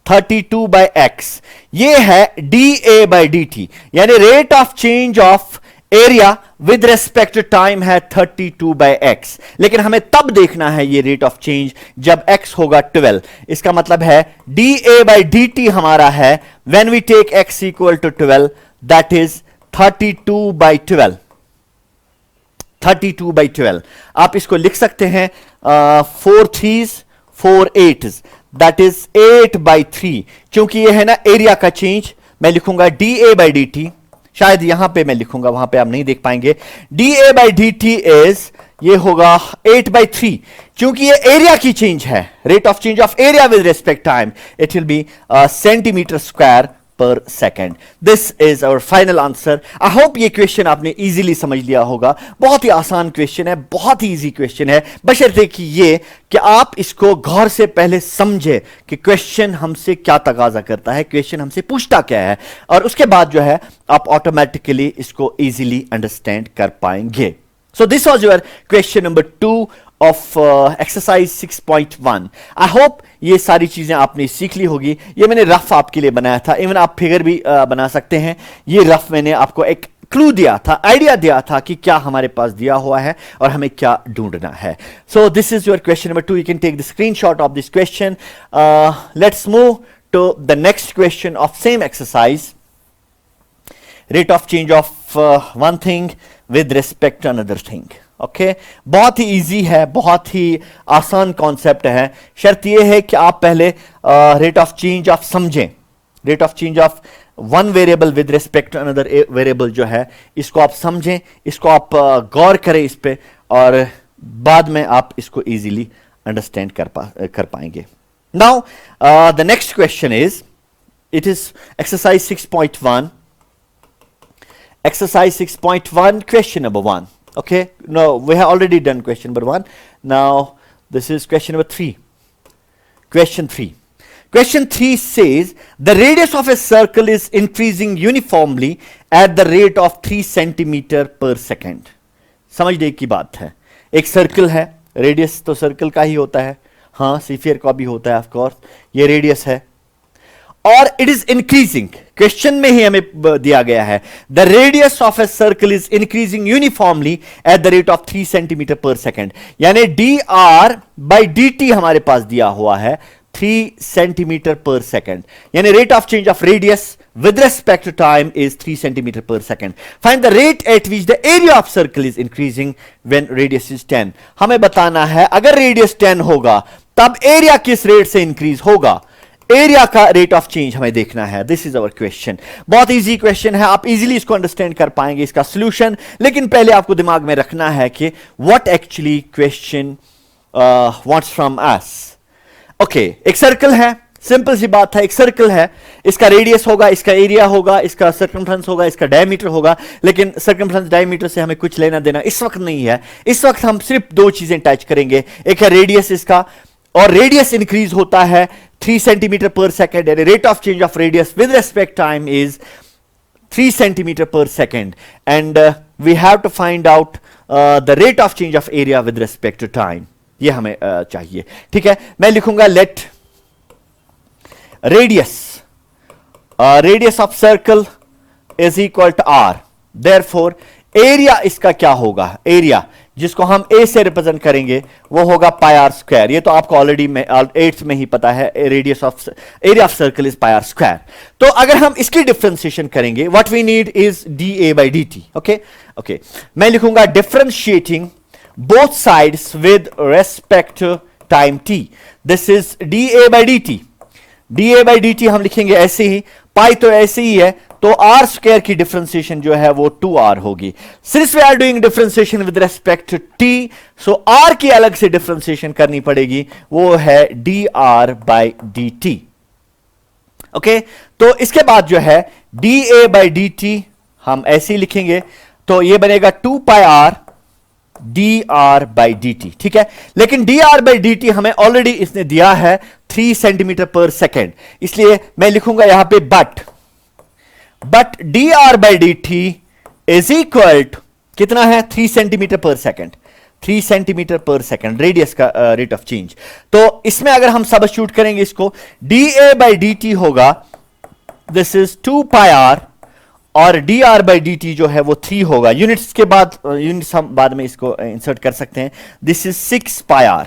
32 by x. ये है dA बाई dt, यानी rate of change of area with respect to time है 32 बाई x. लेकिन हमें तब देखना है ये रेट ऑफ चेंज जब x होगा 12. इसका मतलब है dA बाई dt हमारा है when we take x equal to 12, that is 32 by 12. 32 by 12 आप इसको लिख सकते हैं 4 3s 4 8s, that is 8 by 3. क्योंकि ये है ना एरिया का चेंज, मैं लिखूंगा dA बाई dt. शायद यहां पे मैं लिखूंगा, वहां पे आप नहीं देख पाएंगे. dA बाई dt इज, ये होगा 8 बाई 3. क्योंकि ये एरिया की चेंज है, rate of change of area with respect time, it will be centimetre square per second. This is our final answer. I hope ये क्वेश्चन आपने इजीली समझ लिया होगा. बहुत ही आसान क्वेश्चन है, बहुत ही इजी क्वेश्चन है, बशर्ते कि ये कि आप इसको गौर से पहले समझे कि क्वेश्चन हमसे क्या तकाजा करता है, क्वेश्चन हमसे पूछता क्या है, और उसके बाद जो है आप ऑटोमेटिकली इसको इजीली अंडरस्टैंड कर पाएंगे. So this was your question number 2 of exercise 6.1। I hope ये सारी चीजें आपने सीख ली होगी। ये मैंने रफ आपके लिए बनाया था, इवन आप फिगर भी बना सकते हैं। ये रफ मैंने आपको एक क्लू दिया था, आइडिया दिया था कि क्या हमारे पास दिया हुआ है और हमें क्या ढूंढना है। So this is your question number 2। You can take the screenshot of this question. Let's move to the next question of same exercise. Rate of change of one thing with respect to another thing. Okay, बहुत ही easy है, बहुत ही आसान concept है। शर्त यह है कि आप पहले रेट ऑफ चेंज ऑफ समझें। Rate of change of one variable with respect to another variable जो है, इसको आप समझें, इसको आप गौर करें इस पे, और बाद में आप इसको इजीली अंडरस्टैंड कर पाएंगे। Now the next question is, it is exercise 6.1। Exercise 6.1, question number 1. Okay, no, we have already done question number 1. Now, this is question number 3. Question 3. Question 3 says, the radius of a circle is increasing uniformly at the rate of 3 centimeter per second. समझने की बात है, एक circle है, radius तो circle का ही होता है, हाँ स्फीयर का भी होता है ऑफ कोर्स, ये रेडियस है और इट इज इंक्रीजिंग। क्वेश्चन में ही हमें दिया गया है the radius of a circle is increasing uniformly eight the rate of 3 centimetre per second, यानी D R by D T हमारे पास दिया हुआ है 3 सेंटीमीटर पर सेकेंड, यानी rate of change of radius with respect to time is 3 centimeter per second. Find the rate at which the area of circle is increasing when radius is 10. हमें बताना है अगर radius 10 होगा तब area किस rate से increase होगा, area का रेट ऑफ चेंज हमें देखना है। This is our question. बहुत इजी क्वेश्चन है, आप इजीली इसको अंडरस्टैंड कर पाएंगे इसका सॉल्यूशन, लेकिन पहले आपको दिमाग में रखना है कि what actually question wants from us. Okay, एक सर्कल है, सिंपल सी बात है, एक सर्कल है, इसका रेडियस होगा, इसका एरिया होगा, इसका सर्कमफ्रेंस होगा, इसका डायमीटर होगा, लेकिन सर्कमफ्रेंस डायमीटर से हमें कुछ लेना देना इस वक्त नहीं है। इस वक्त हम सिर्फ दो चीजें टच करेंगे, एक है रेडियस इसका, और रेडियस इंक्रीज होता है 3 centimetre per second, rate of change of radius with respect time is 3 centimetre per second, and we have to find out the rate of change of area with respect to time. ये हमें चाहिए, ठीक है। मैं लिखूंगा let radius of circle is equal to r, therefore area इसका क्या होगा, एरिया जिसको हम a से रिप्रेजेंट करेंगे वो होगा पाई आर स्क्वायर। ये तो आपको ऑलरेडी 8th में ही पता है, radius of area of circle is pi r square. तो अगर हम इसकी डिफरेंशिएशन करेंगे, what we need is dA by dt। Okay, मैं लिखूंगा differentiating both sides with respect to time t, this is dA by dt। dA by dt हम लिखेंगे ऐसे ही, पाई तो ऐसे ही है, तो आर स्क्वायर की डिफरेंशिएशन जो है वो 2r होगी। Since we are doing differentiation with respect to t, so r की अलग से डिफरेंशिएशन करनी पड़ेगी, वो है dr by dt। ओके, तो इसके बाद जो है dA by dt हम ऐसे ही लिखेंगे, तो ये बनेगा 2 pi r dr by dt, ठीक है। लेकिन dr by dt हमें ऑलरेडी इसने दिया है 3 सेंटीमीटर पर सेकेंड, इसलिए मैं लिखूंगा यहां पे but dr by dt is equal to कितना है, 3 centimetre per second, 3 centimetre per second radius का रेट ऑफ चेंज। तो इसमें अगर हम सबस्टिट्यूट करेंगे इसको, dA by dt होगा, दिस इज 2 pi r, और dr by dt जो है वो 3 होगा। यूनिट्स के बाद यूनिट्स हम बाद में इसको इंसर्ट कर सकते हैं, दिस इज 6 pi r,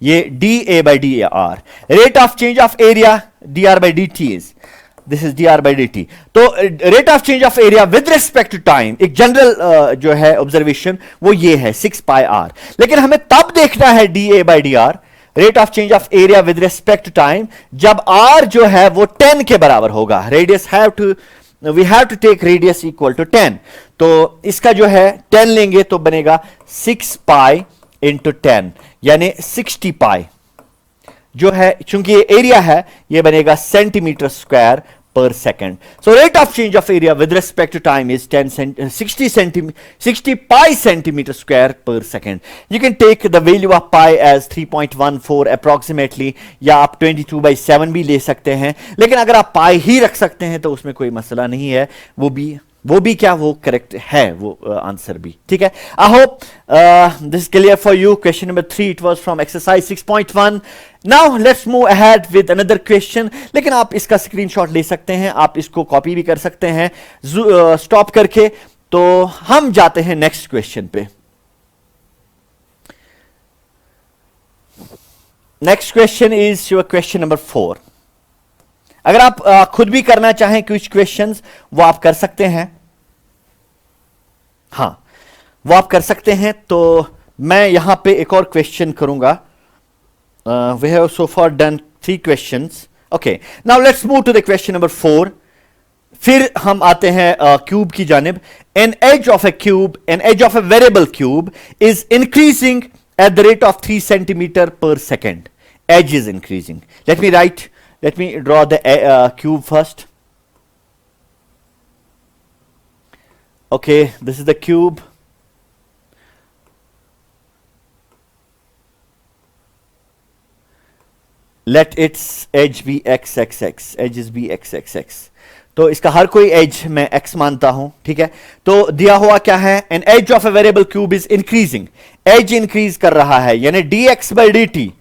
ये dA by dr। Rate of change of area dr by dt is, this is dr by dt। तो rate of change of area with respect to time, एक general जो है observation वो ये है 6 pi r, लेकिन हमें तब देखना है dA by dr, rate of change of area with respect to time, जब r जो है वो 10 के बराबर होगा। Radius have to, we have to take radius equal to 10, तो इसका जो है 10 लेंगे तो बनेगा 6 pi इंटू 10, यानी 60 pi जो है, चूंकि ये एरिया है, ये बनेगा centimetre square per second. So rate of change of area with respect to time is 60 pi centimeter square per second. You can take the value of pi as 3.14 approximately, या आप 22/7 भी ले सकते हैं, लेकिन अगर आप पाई ही रख सकते हैं तो उसमें कोई मसला नहीं है, वो भी क्या वो करेक्ट है, वो आंसर भी ठीक है. I hope this is clear for you. Question number 3 it was from exercise 6.1. Now let's move ahead with another question. लेकिन आप इसका स्क्रीनशॉट ले सकते हैं, आप इसको कॉपी भी कर सकते हैं स्टॉप करके. तो हम जाते हैं नेक्स्ट क्वेश्चन पे. Next question is your question number 4. अगर आप खुद भी करना चाहें कुछ क्वेश्चंस वो आप कर सकते हैं, हां वो आप कर सकते हैं. तो मैं यहां पे एक और क्वेश्चन करूंगा. We have so far done 3 questions. Okay, now let's move to the question number 4. फिर हम आते हैं क्यूब की जानिब. An edge of a cube, an edge of a variable cube is increasing at the rate of 3 centimetre per second. Edge is increasing. Let me draw the cube first. Okay, this is the cube. Let its edge be x x x. Edges be x x x. तो इसका हर कोई as मैं x मानता हूं, ठीक है. तो दिया हुआ क्या है, an edge of a variable cube is increasing. Edge increase कर रहा है, यानी dx/dt.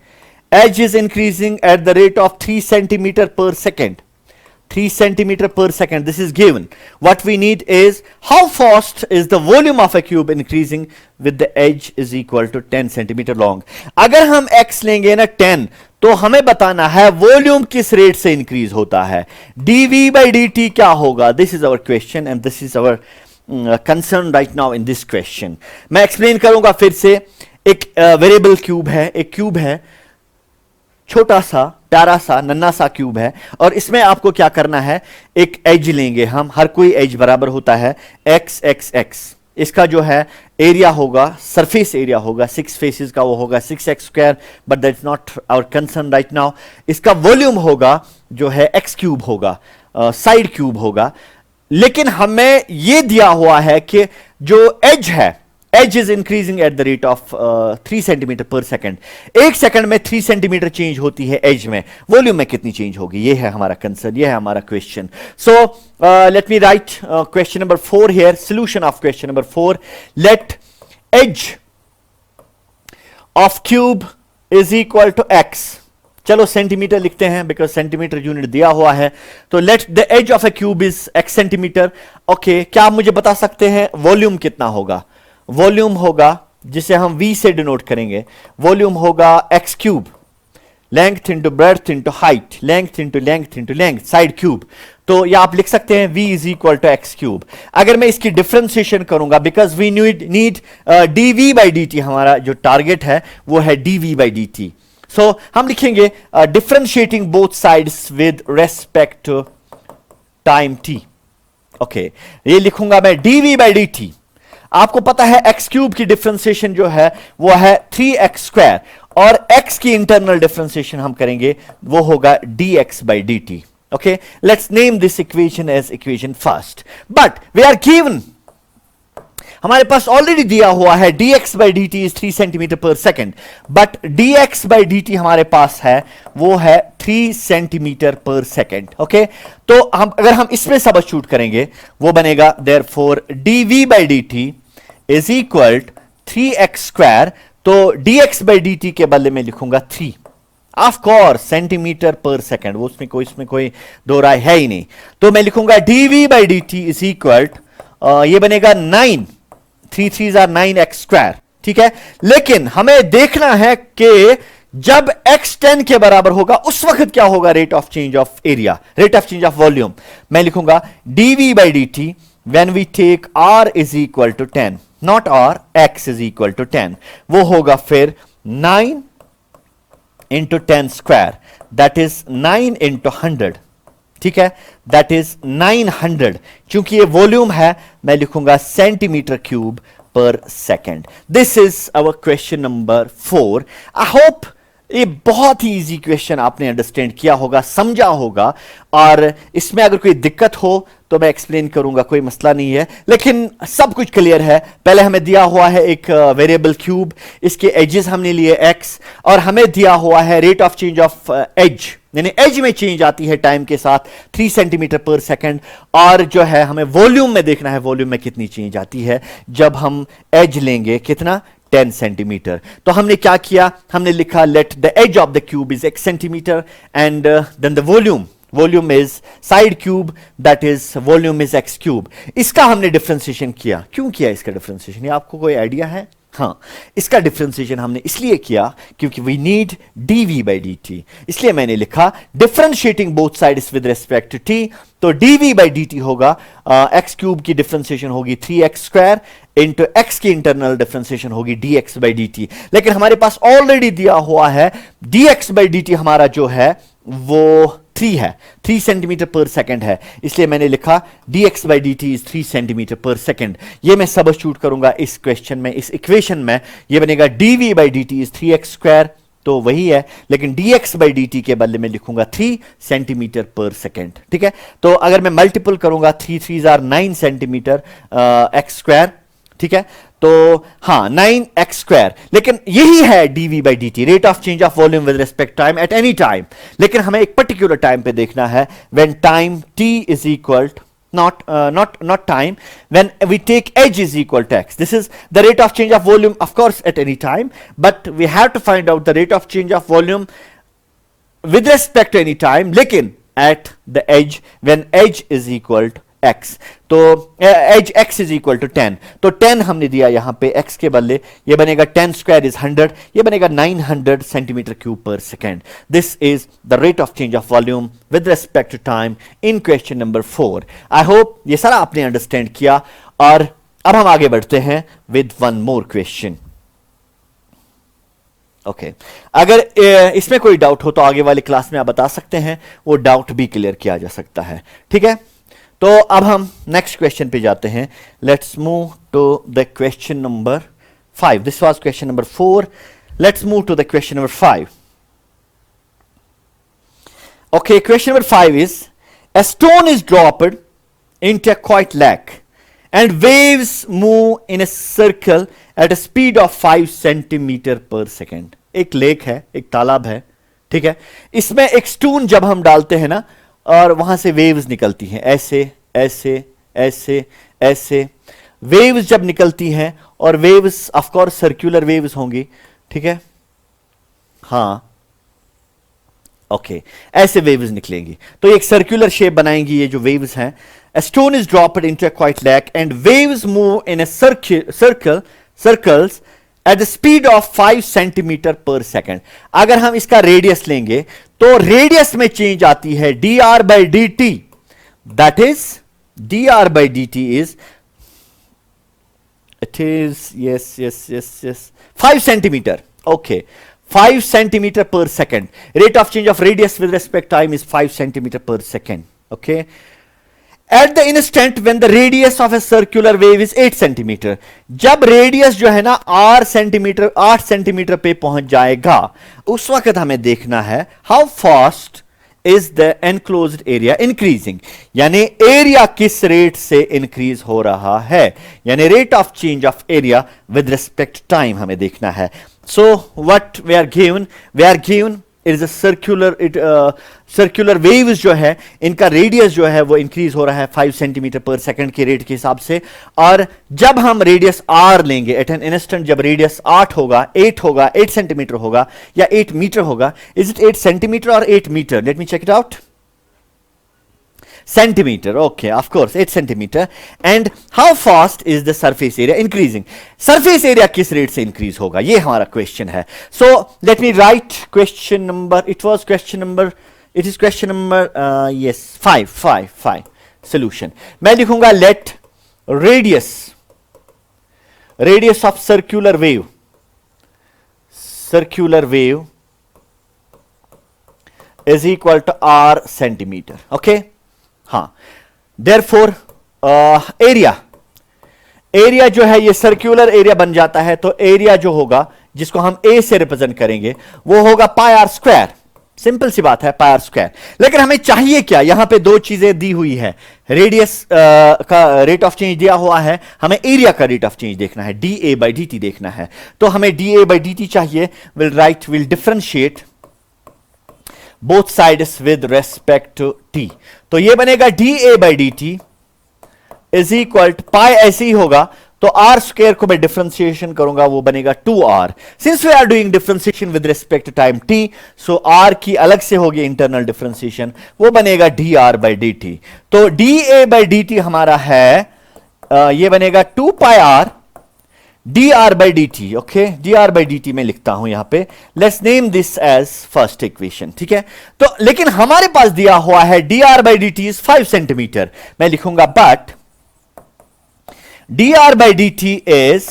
Edge is increasing at the rate of 3 centimeter per second. 3 centimeter per second. This is given. What we need is how fast is the volume of a cube increasing with the edge is equal to 10 centimeter long. अगर हम x लेंगे ना 10, तो हमें बताना है volume किस rate से इंक्रीज होता है. dv/dt क्या होगा? This is our question and this is our concern right now in this question. मैं एक्सप्लेन करूंगा फिर से. एक वेरिएबल क्यूब है, एक क्यूब है, छोटा सा प्यारा सा नन्ना सा क्यूब है, और इसमें आपको क्या करना है, एक एज लेंगे हम. हर कोई एज बराबर होता है x x x. इसका जो है एरिया होगा, सरफेस एरिया होगा 6 फेसेस का, वो होगा 6x², but that is not our concern right now. इसका वॉल्यूम होगा जो है x क्यूब होगा, साइड क्यूब होगा. लेकिन हमें यह दिया हुआ है कि जो एज है, edge is increasing at the rate of 3 centimetre per second. 1 second में 3 सेंटीमीटर चेंज होती है एज में. वॉल्यूम में कितनी चेंज होगी, ये है हमारा कंसर्न, ये है हमारा question. So let me write question number 4 here. Solution of question number 4. Let edge of cube is equal to x. चलो सेंटीमीटर लिखते हैं बिकॉज सेंटीमीटर यूनिट दिया हुआ है. तो let the edge of a cube is x centimetre. Okay, क्या आप मुझे बता सकते हैं वॉल्यूम कितना होगा? वॉल्यूम होगा, जिसे हम v से डिनोट करेंगे, वॉल्यूम होगा x cube, length into breadth into height, length into length into length, side cube. तो या आप लिख सकते हैं v is equal to x cube. अगर मैं इसकी डिफरेंशिएशन करूंगा, बिकॉज वी नीड dv/dt, हमारा जो टारगेट है वो है dv/dt. सो हम लिखेंगे differentiating both sides with respect to time t. Okay, ये लिखूंगा मैं dv/dt. आपको पता है x क्यूब की डिफरेंशिएशन जो है वो है 3x², और x की इंटरनल डिफरेंशिएशन हम करेंगे वो होगा dx/dt. Okay, let's name this equation as equation first. But we are given, हमारे पास ऑलरेडी दिया हुआ है dx/dt is 3 centimetre per second, but dx/dt हमारे पास है वो है 3 सेंटीमीटर पर सेकेंड. ओके, तो अगर हम इसमें सब्स्टिट्यूट करेंगे वो बनेगा therefore dv/dt is equal 3x². तो dx/dt के बदले में लिखूंगा 3. Of course centimetre per second, वो उसमें कोई दो राय है ही नहीं. तो मैं लिखूंगा dv/dt इज इक्वल, ये बनेगा 9, 3 3s are 9x². ठीक है, लेकिन हमें देखना है कि जब x 10 के बराबर होगा उस वक्त क्या होगा rate of change of area, rate of change of volume. मैं लिखूंगा dv/dt when we take r is equal to 10, not r, x is equal to 10. वो होगा फिर 9 into 10 square, that is 9 into 100. ठीक है, दैट इज 900. चूंकि ये volume है, मैं लिखूंगा centimetre cube per second. This is our question number 4. I hope ये बहुत ही इजी क्वेश्चन आपने अंडरस्टैंड किया होगा, समझा होगा, और इसमें अगर कोई दिक्कत हो तो मैं एक्सप्लेन करूंगा, कोई मसला नहीं है, लेकिन सब कुछ क्लियर है। पहले हमें दिया हुआ है एक वेरिएबल क्यूब, इसके एजेस हमने लिए x, और हमें दिया हुआ है rate of change of edge, यानी एज में चेंज आती है टाइम के साथ 3 सेंटीमीटर पर सेकंड, और जो है हमें वॉल्यूम में देखना है, वॉल्यूम में कितनी चेंज आती है जब हम एज लेंगे, कितना 10 सेंटीमीटर। तो हमने क्या किया, हमने लिखा let the edge of the cube is x centimetre and then the volume is side cube, that is volume is x cube. इसका हमने डिफरेंशिएशन किया। क्यों किया इसका डिफरेंशिएशन, ये आपको कोई आइडिया है? हाँ, इसका डिफरेंशिएशन हमने इसलिए किया क्योंकि we need dv by dt, इसलिए मैंने लिखा differentiating both sides with respect to t, तो dv बाई dt होगा x क्यूब की डिफरेंशिएशन होगी 3x स्क्वायर इंटू x की इंटरनल डिफरेंशिएशन होगी dx बाई dt। लेकिन हमारे पास ऑलरेडी दिया हुआ है dx बाई dt, हमारा जो है वो 3 है, 3 सेंटीमीटर पर सेकंड है, इसलिए मैंने लिखा dx by dt is 3 centimetre पर सेकंड। ये मैं सबस्टिट्यूट करूंगा इस क्वेश्चन में, इस इक्वेशन में, ये बनेगा dv by dt is 3x square, तो वही है, लेकिन dx बाई dt के बदले में लिखूंगा 3 सेंटीमीटर पर सेकंड। ठीक है, तो अगर मैं मल्टीपल करूंगा 3 3 आर 9 सेंटीमीटर x स्क्वायर, ठीक है, तो हाँ 9x स्क्वायर, लेकिन यही है dv by dt, rate of change of volume with respect time at any time, लेकिन हमें एक पर्टिकुलर टाइम पे देखना है, when time t is equal not time, when we take h is equal to x. This is the rate of change of volume, of course, at any time, but we have to find out the rate of change of volume with respect to any time, लेकिन at the edge, when edge is equal to x, तो edge x is equal to 10, तो 10 हमने दिया यहां पे x के बदले, ये बनेगा 10 स्क्वायर इज 100, ये बनेगा 900 centimetre cube per second. This is the rate of change of volume with respect to time in question number 4। I hope ये सारा आपने अंडरस्टैंड किया, और अब हम आगे बढ़ते हैं with one more question. Okay, अगर इसमें कोई डाउट हो तो आगे वाली क्लास में आप बता सकते हैं, वो डाउट भी क्लियर किया जा सकता है। ठीक है, तो अब हम नेक्स्ट क्वेश्चन पे जाते हैं। Let's move to the question number 5। This was question number 4, let's move to the question number 5। Okay, question number 5 is a stone is dropped into a quiet lake and waves move in a circle at a speed of 5 centimetre per second. एक lake है, एक तालाब है, ठीक है, इसमें एक stone जब हम डालते हैं ना, और वहां से वेव्स निकलती हैं, ऐसे ऐसे ऐसे ऐसे वेव्स जब निकलती हैं, और waves of course circular waves होंगी, ठीक है, हाँ ओके, ऐसे वेव्स निकलेंगी, तो एक सर्कुलर शेप बनाएंगी ये जो वेव्स हैं। A stone is dropped into a quiet lake and waves move in a circles at the speed of 5 centimetre per second. अगर हम इसका रेडियस लेंगे तो रेडियस में चेंज आती है dr by dt, that is dr by dt is, it is yes yes yes yes 5 centimetre. Okay, 5 centimetre per second, rate of change of radius with respect time is 5 centimetre per second. Okay, at the instant when the radius of a circular wave is 8 centimetre, जब रेडियस जो है ना 8 centimetre पे पहुंच जाएगा, उस वक्त हमें देखना है how fast is the enclosed area increasing, यानी एरिया किस रेट से इंक्रीज हो रहा है, यानी rate of change of area with respect time हमें देखना है। So what we are given, it is a circular waves जो है, इनका रेडियस जो है वो इंक्रीज हो रहा है 5 सेंटीमीटर पर सेकंड के रेट के हिसाब से, और जब हम रेडियस r लेंगे एट एन इंस्टेंट, जब रेडियस 8 होगा, 8 सेंटीमीटर होगा या 8 मीटर होगा, इज इट 8 सेंटीमीटर और 8 metre, let me check it out, centimetre, okay, of course 8 centimetre. And how fast is the surface area increasing, surface area किस rate से increase होगा, ये हमारा क्वेश्चन है। So let me write question number, it is question number yes 5 solution. मैं लिखूंगा let radius of circular wave is equal to r centimetre. Okay, हाँ, therefore area जो है ये सर्कुलर एरिया बन जाता है, तो एरिया जो होगा जिसको हम a से रिप्रेजेंट करेंगे, वो होगा पाई आर स्क्वायर। सिंपल सी बात है, पाई आर स्क्वायर। लेकिन हमें चाहिए क्या, यहां पे दो चीजें दी हुई है, रेडियस का रेट ऑफ चेंज दिया हुआ है, हमें एरिया का रेट ऑफ चेंज देखना है, dA/dt देखना है। तो हमें dA/dt चाहिए। Will differentiate both sides with respect to t। तो ये बनेगा dA/dt इज इक्वल टू पाई, ऐसे ही होगा तो आर स्क्वायर को मैं डिफरेंशिएशन करूंगा, वो बनेगा 2r। Since we are doing differentiation with respect time t, so r की अलग से होगी इंटरनल डिफरेंशिएशन, वो बनेगा dr/dt। तो dA/dt हमारा है ये बनेगा 2 pi r dr/dt। Okay, dr/dt में लिखता हूं यहां पे, let's name this as first equation. ठीक है, तो लेकिन हमारे पास दिया हुआ है dr/dt इज 5 सेंटीमीटर, मैं लिखूंगा but dr/dt is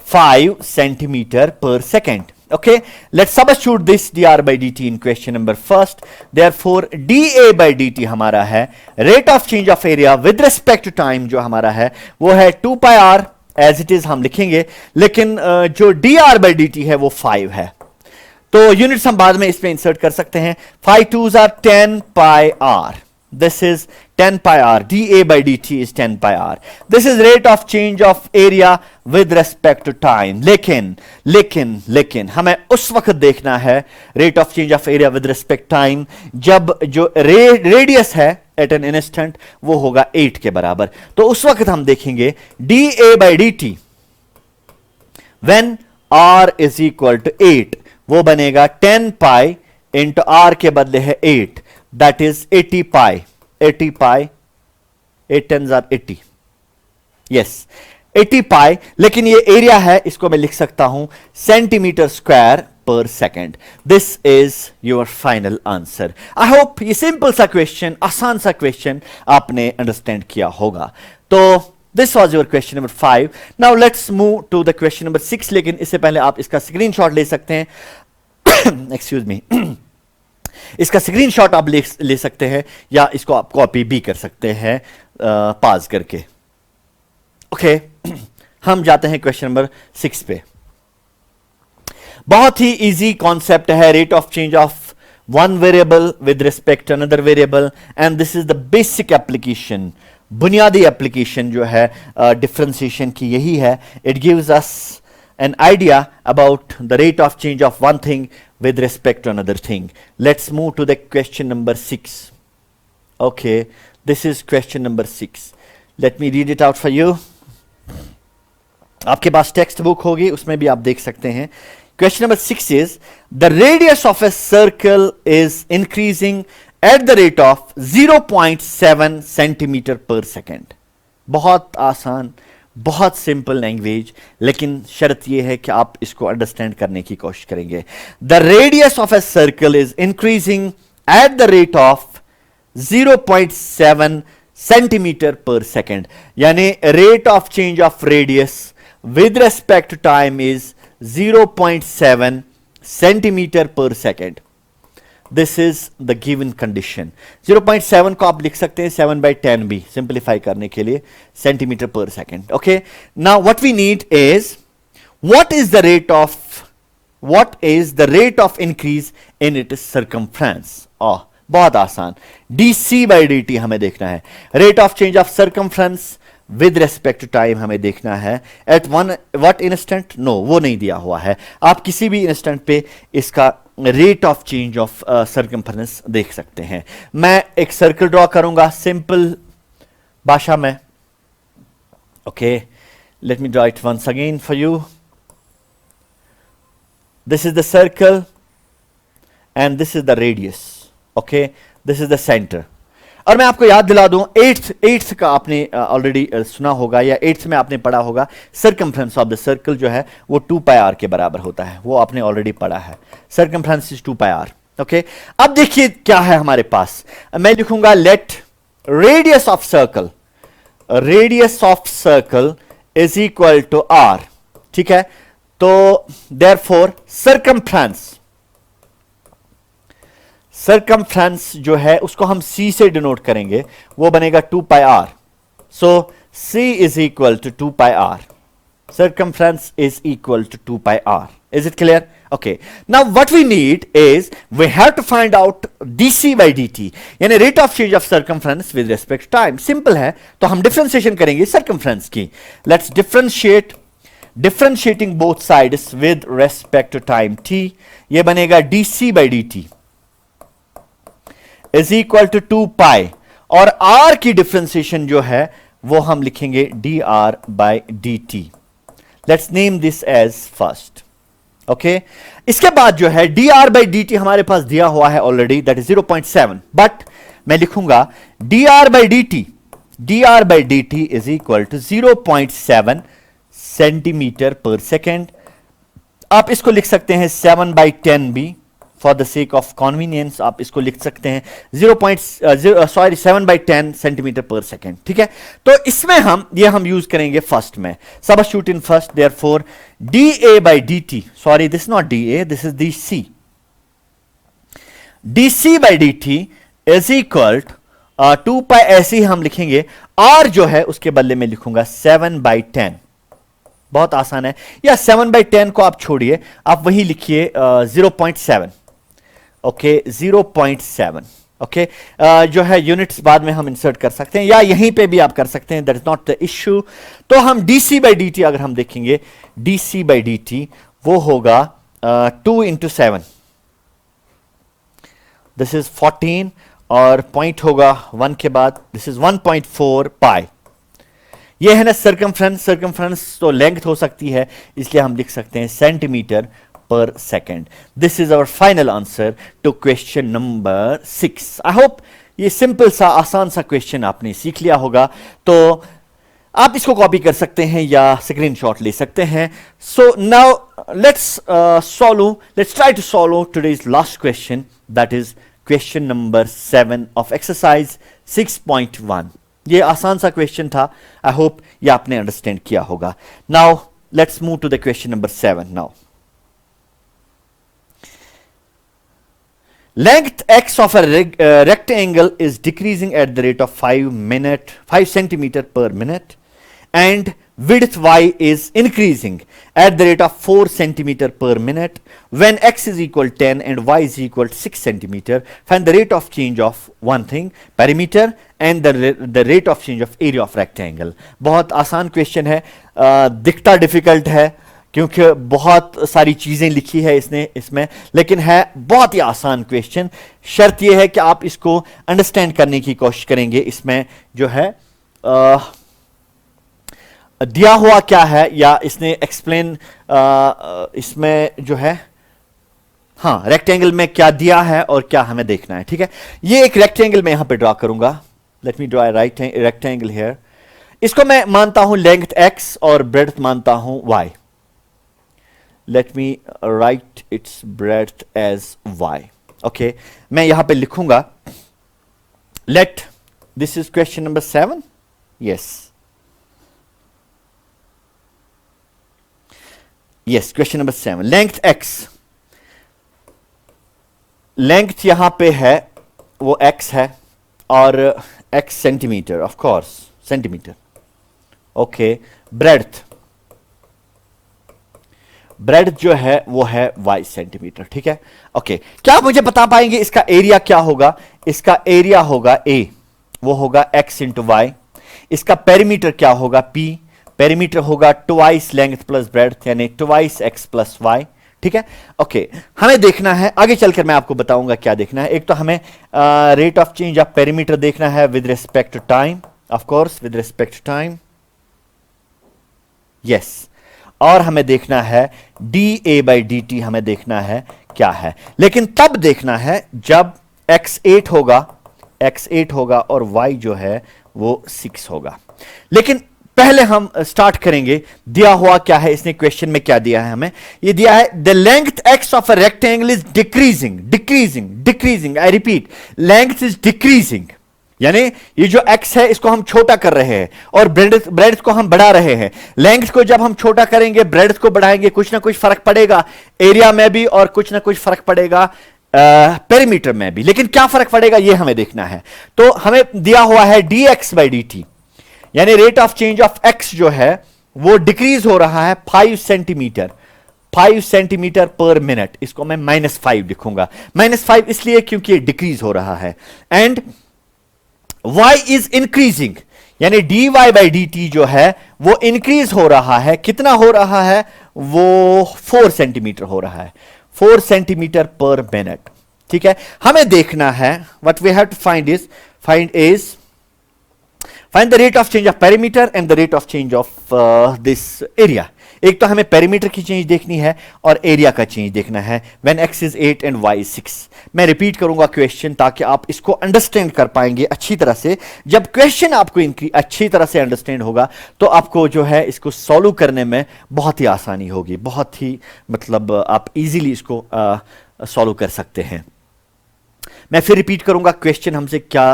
5 centimeter per second. Okay, let's substitute this dr/dt in question number first. Therefore dA/dt हमारा है rate of change of area with respect to time, जो हमारा है वो है 2 pi r as it is हम लिखेंगे, लेकिन जो dr/dt है वो 5 है, तो यूनिट्स हम बाद में इसमें इंसर्ट कर सकते हैं। 5 2s are 10 pi r. This is 10 pi r. dA/dt is 10 pi r. This is rate of change of area with respect to time. लेकिन हमें उस वक्त देखना है rate of change of area with respect time जब जो radius है at an instant वो होगा 8 के बराबर। तो उस वक्त हम देखेंगे dA/dt when r is equal to 8, वो बनेगा 10 pi into r के बदले है 8, that is 80 pi, 8 10s are 80, yes 80 pi। लेकिन ये एरिया है, इसको मैं लिख सकता हूं centimetre square per second. This is your final answer. I hope ये सिंपल सा क्वेश्चन, आसान सा क्वेश्चन आपने अंडरस्टैंड किया होगा। तो this was your question number 5। Now let's move to the question number 6। लेकिन इससे पहले आप इसका स्क्रीनशॉट ले सकते हैं एक्सक्यूज मी इसका स्क्रीनशॉट आप ले सकते हैं या इसको आप कॉपी भी कर सकते हैं पाज करके। ओके, हम जाते हैं क्वेश्चन नंबर 6 पे। बहुत ही इजी कॉन्सेप्ट है, rate of change of one variable with respect to another variable, and this is the basic application, बुनियादी एप्लीकेशन जो है डिफरेंशिएशन की यही है। It gives us an idea about the rate of change of one thing with respect to another thing. Let's move to the question number 6. Okay, this is question number 6. Let me read it out for you. आपके पास text book होगी, उसमें भी आप देख सकते हैं। Question number 6 is the radius of a circle is increasing at the rate of 0.7 centimeter per second. बहुत आसान, बहुत सिंपल लैंग्वेज, लेकिन शर्त यह है कि आप इसको अंडरस्टैंड करने की कोशिश करेंगे। The radius of a circle is increasing at the rate of 0.7 centimetre per second, यानी rate of change of radius with respect to time is 0.7 centimetre per second. This is the given condition. 0.7 को आप लिख सकते हैं 7/10 भी simplify करने के लिए, centimetre per second. Okay, now what we need is what is the rate of increase in it circumference. बहुत आसान, dc/dt हमें देखना है। Rate of change of circumference with respect to time हमें देखना है एट व्हाट इंस्टेंट, नो वो नहीं दिया हुआ है। आप किसी भी इंस्टेंट पे इसका rate of change of circumference देख सकते हैं। मैं एक सर्कल ड्रॉ करूंगा सिंपल भाषा में। Okay, let me draw it once again for you. This is the circle and this is the radius. Okay, this is the centre. और मैं आपको याद दिला दूं, एट्थ का आपने ऑलरेडी सुना होगा या 8th में आपने पढ़ा होगा, सर्कमफ्रेंस ऑफ द सर्कल जो है वो 2 पाई r के बराबर होता है, वो आपने ऑलरेडी पढ़ा है। Circumference is 2 pi r। Okay, अब देखिए क्या है हमारे पास। मैं लिखूंगा let radius of circle is equal to r। ठीक है, तो देयरफॉर सर्कमफ्रेंस जो है उसको हम c से डिनोट करेंगे, वो बनेगा 2 pi r। So c is equal to 2 pi r। circumference is equal to 2 pi r. Is it clear? Okay. Now what we need is we have to find out dc by dt, यानी rate of change of circumference with respect to time. Simple है, तो हम differentiation करेंगे circumference की. Let's differentiating both sides with respect to time t. ये बनेगा dc by dt is equal to 2 pi, और r की differentiation जो है वो हम लिखेंगे dr by dt. Let's name this as first. Okay इसके बाद जो है dr बाई dt हमारे पास दिया हुआ है ऑलरेडी, दैट इज 0.7, बट मैं लिखूंगा dr by dt is equal to 0.7 centimetre per second. आप इसको लिख सकते हैं 7/10 भी, for the sake of convenience आप इसको लिख सकते हैं 7/10 सेंटीमीटर पर सेकेंड. ठीक है, तो इसमें हम यूज करेंगे फर्स्ट में, substitute in first. Therefore dA by dt, sorry this not dA, this is dc. dc by dt is equal 2 पाई, ऐसे ही हम लिखेंगे. r जो है उसके बदले में लिखूंगा 7/10. बहुत आसान है, या 7/10 को आप छोड़िए, आप वही लिखिए 0.7. ओके 0.7. ओके जो है यूनिट्स बाद में हम इंसर्ट कर सकते हैं, या यहीं पे भी आप कर सकते हैं, that is not the issue. तो हम dc बाई dt अगर हम देखेंगे, dc बाई dt वो होगा 2 into 7, दिस इज 14, और पॉइंट होगा 1 के बाद, दिस इज 1.4 पाई. ये है ना सर्कमफ्रेंस तो लेंथ हो सकती है, इसलिए हम लिख सकते हैं centimetre per second. This is our final answer to question number 6. I hope ये सिंपल सा आसान सा क्वेश्चन आपने सीख लिया होगा. तो आप इसको कॉपी कर सकते हैं या स्क्रीनशॉट ले सकते हैं. So now let's try to solve today's last question, that is question number 7 of exercise 6.1. ये आसान सा क्वेश्चन था, आई होप ये आपने अंडरस्टैंड किया होगा. Now let's move to the question number 7 now. Length x of a rectangle is decreasing at the rate of 5 centimeter per minute, and width y is increasing at the rate of 4 centimeter per minute. When x is equal 10 and y is equal 6 centimeter, find the rate of change of one thing, perimeter, and the rate of change of area of rectangle. बहुत आसान question है, दिखता difficult है क्योंकि बहुत सारी चीजें लिखी है इसमें, लेकिन है बहुत ही आसान क्वेश्चन. शर्त यह है कि आप इसको अंडरस्टैंड करने की कोशिश करेंगे. इसमें जो है दिया हुआ क्या है, या इसने एक्सप्लेन इसमें जो है, हाँ रेक्टेंगल में क्या दिया है और क्या हमें देखना है. ठीक है, ये एक रेक्टेंगल में यहां पे ड्रॉ करूंगा. Late me draw rectangle here. इसको मैं मानता हूं लेंथ x और ब्रेड्थ मानता हूं y. Let me write its breadth as y. Okay, मैं यहां पे लिखूंगा. Let this is question number 7. Yes, question number 7. Length x, length यहां पे है वो x है, और x centimetre, of course centimetre. Okay, breadth जो है वो है y सेंटीमीटर. ठीक है, ओके. क्या आप मुझे बता पाएंगे इसका एरिया क्या होगा? इसका एरिया होगा a, वो होगा x इंटू वाई. इसका पेरीमीटर क्या होगा? p. पेरीमीटर होगा ट्वाइस लेंथ प्लस ब्रेड्थ, यानी ट्वाइस x प्लस y. ठीक है, ओके. हमें देखना है, आगे चलकर मैं आपको बताऊंगा क्या देखना है. एक तो हमें rate of change of perimeter देखना है with respect to time, of course with respect to time. Yes, और हमें देखना है dA बाई dt, हमें देखना है क्या है, लेकिन तब देखना है जब x8 होगा और y जो है वो 6 होगा. लेकिन पहले हम स्टार्ट करेंगे, दिया हुआ क्या है, इसने क्वेश्चन में क्या दिया है हमें. ये दिया है the length x of a rectangle is decreasing. I repeat, length is decreasing, यानी ये जो x है इसको हम छोटा कर रहे हैं और ब्रेड्थ को हम बढ़ा रहे हैं. लेंथ को जब हम छोटा करेंगे, ब्रेड्थ को बढ़ाएंगे, कुछ ना कुछ फर्क पड़ेगा एरिया में भी, और कुछ ना कुछ फर्क पड़ेगा पेरीमीटर में भी. लेकिन क्या फर्क पड़ेगा ये हमें देखना है. तो हमें दिया हुआ है dx बाई dt, यानी rate of change of x जो है वो डिक्रीज हो रहा है 5 सेंटीमीटर पर मिनट। इसको मैं -5 लिखूंगा। -5 इसलिए क्योंकि ये डिक्रीज हो रहा है। एंड y इज इंक्रीजिंग, यानी dy बाई डी टी जो है वो इंक्रीज हो रहा है। कितना हो रहा है? वो 4 सेंटीमीटर हो रहा है, 4 सेंटीमीटर पर मिनट। ठीक है, हमें देखना है, what we have to find is find the rate of change of perimeter and the rate of change of this area. एक तो हमें पेरीमीटर की चेंज देखनी है और एरिया का चेंज देखना है। When x is 8 and y is 6। मैं रिपीट करूंगा क्वेश्चन ताकि आप इसको अंडरस्टैंड कर पाएंगे अच्छी तरह से। जब क्वेश्चन आपको अच्छी तरह से अंडरस्टैंड होगा तो आपको जो है इसको सॉल्व करने में बहुत ही आसानी होगी, बहुत ही मतलब आप इजीली इसको सॉल्व कर सकते हैं। मैं फिर रिपीट करूंगा क्वेश्चन हमसे क्या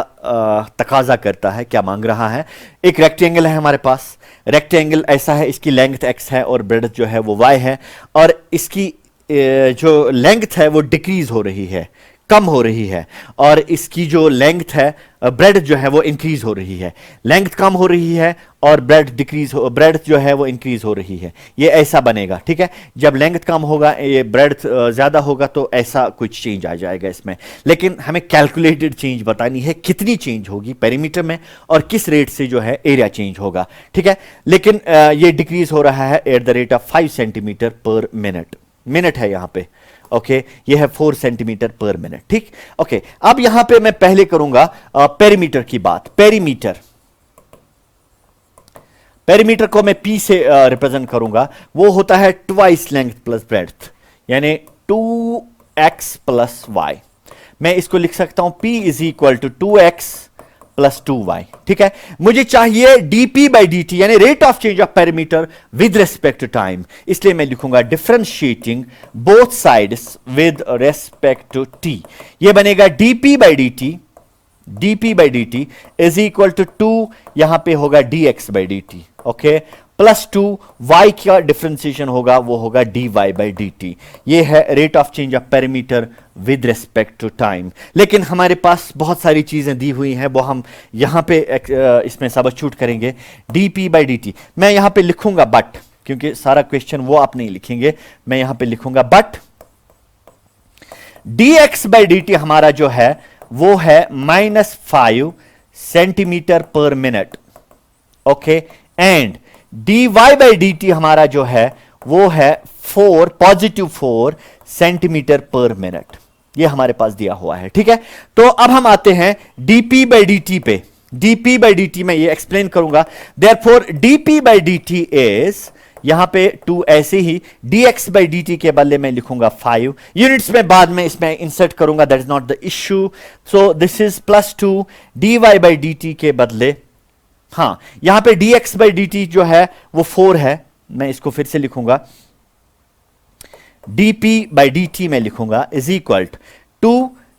तकाजा करता है, क्या मांग रहा है। एक रेक्टेंगल है हमारे पास, रेक्टेंगल ऐसा है, इसकी लेंथ x है और ब्रेड्थ जो है वो y है, और इसकी जो लेंथ है वो डिक्रीज हो रही है, कम हो रही है, और इसकी जो लेंथ है ब्रेड जो है वो इंक्रीज हो रही है। लेंथ कम हो रही है और ब्रेड जो है वो इंक्रीज हो रही है। ये ऐसा बनेगा। ठीक है, जब लेंथ कम होगा, ये ब्रेड ज्यादा होगा तो ऐसा कुछ चेंज आ जाएगा इसमें। लेकिन हमें कैलकुलेटेड चेंज बतानी है, कितनी चेंज होगी पेरीमीटर में और किस रेट से जो है एरिया चेंज होगा। ठीक है, लेकिन ये डिक्रीज हो रहा है eight the rate of 5 centimetre पर मिनट। मिनट है यहां पे, ओके, ये है 4 सेंटीमीटर पर मिनट। ठीक, ओके, अब यहां पे मैं पहले करूंगा पेरीमीटर की बात। पेरीमीटर को मैं P से रिप्रेजेंट करूंगा। वो होता है ट्वाइस लेंथ प्लस ब्रेड्थ, यानी 2x प्लस वाई। मैं इसको लिख सकता हूं P is equal to 2x plus 2y। ठीक है, मुझे चाहिए dp बाई dt, यानी rate of change of perimeter with respect to time. इसलिए मैं लिखूंगा differentiating both sides with respect to t। ये बनेगा dp by dt is equal to 2, यहां पे होगा dx by dt, okay, plus 2 y का डिफरेंशिएशन होगा, वो होगा dy बाई dt। ये है rate of change of perimeter with respect to time. लेकिन हमारे पास बहुत सारी चीजें दी हुई हैं, वो हम यहां पे इसमें सबस्टिट्यूट करेंगे। dp बाई dt मैं यहां पे लिखूंगा बट, क्योंकि सारा क्वेश्चन वो आप नहीं लिखेंगे, मैं यहां पे लिखूंगा बट dx बाई dt हमारा जो है वो है -5 सेंटीमीटर पर minute, okay, and dy by dt हमारा जो है वो है +4 सेंटीमीटर पर मिनट। ये हमारे पास दिया हुआ है। ठीक है, तो अब हम आते हैं dp बाई dt पे। dp बाई dt मैं ये एक्सप्लेन करूंगा। Therefore dp by dt is, यहां पे 2 ऐसे ही, dx बाई dt के बदले में लिखूंगा 5 यूनिट्स में, बाद में इसमें इंसर्ट करूंगा, that is not the issue. So this is +2 dy by dt के बदले, हाँ, यहां पे dx बाई dt जो है वो 4 है, मैं इसको फिर से लिखूंगा, dp बाई dt में लिखूंगा is equal to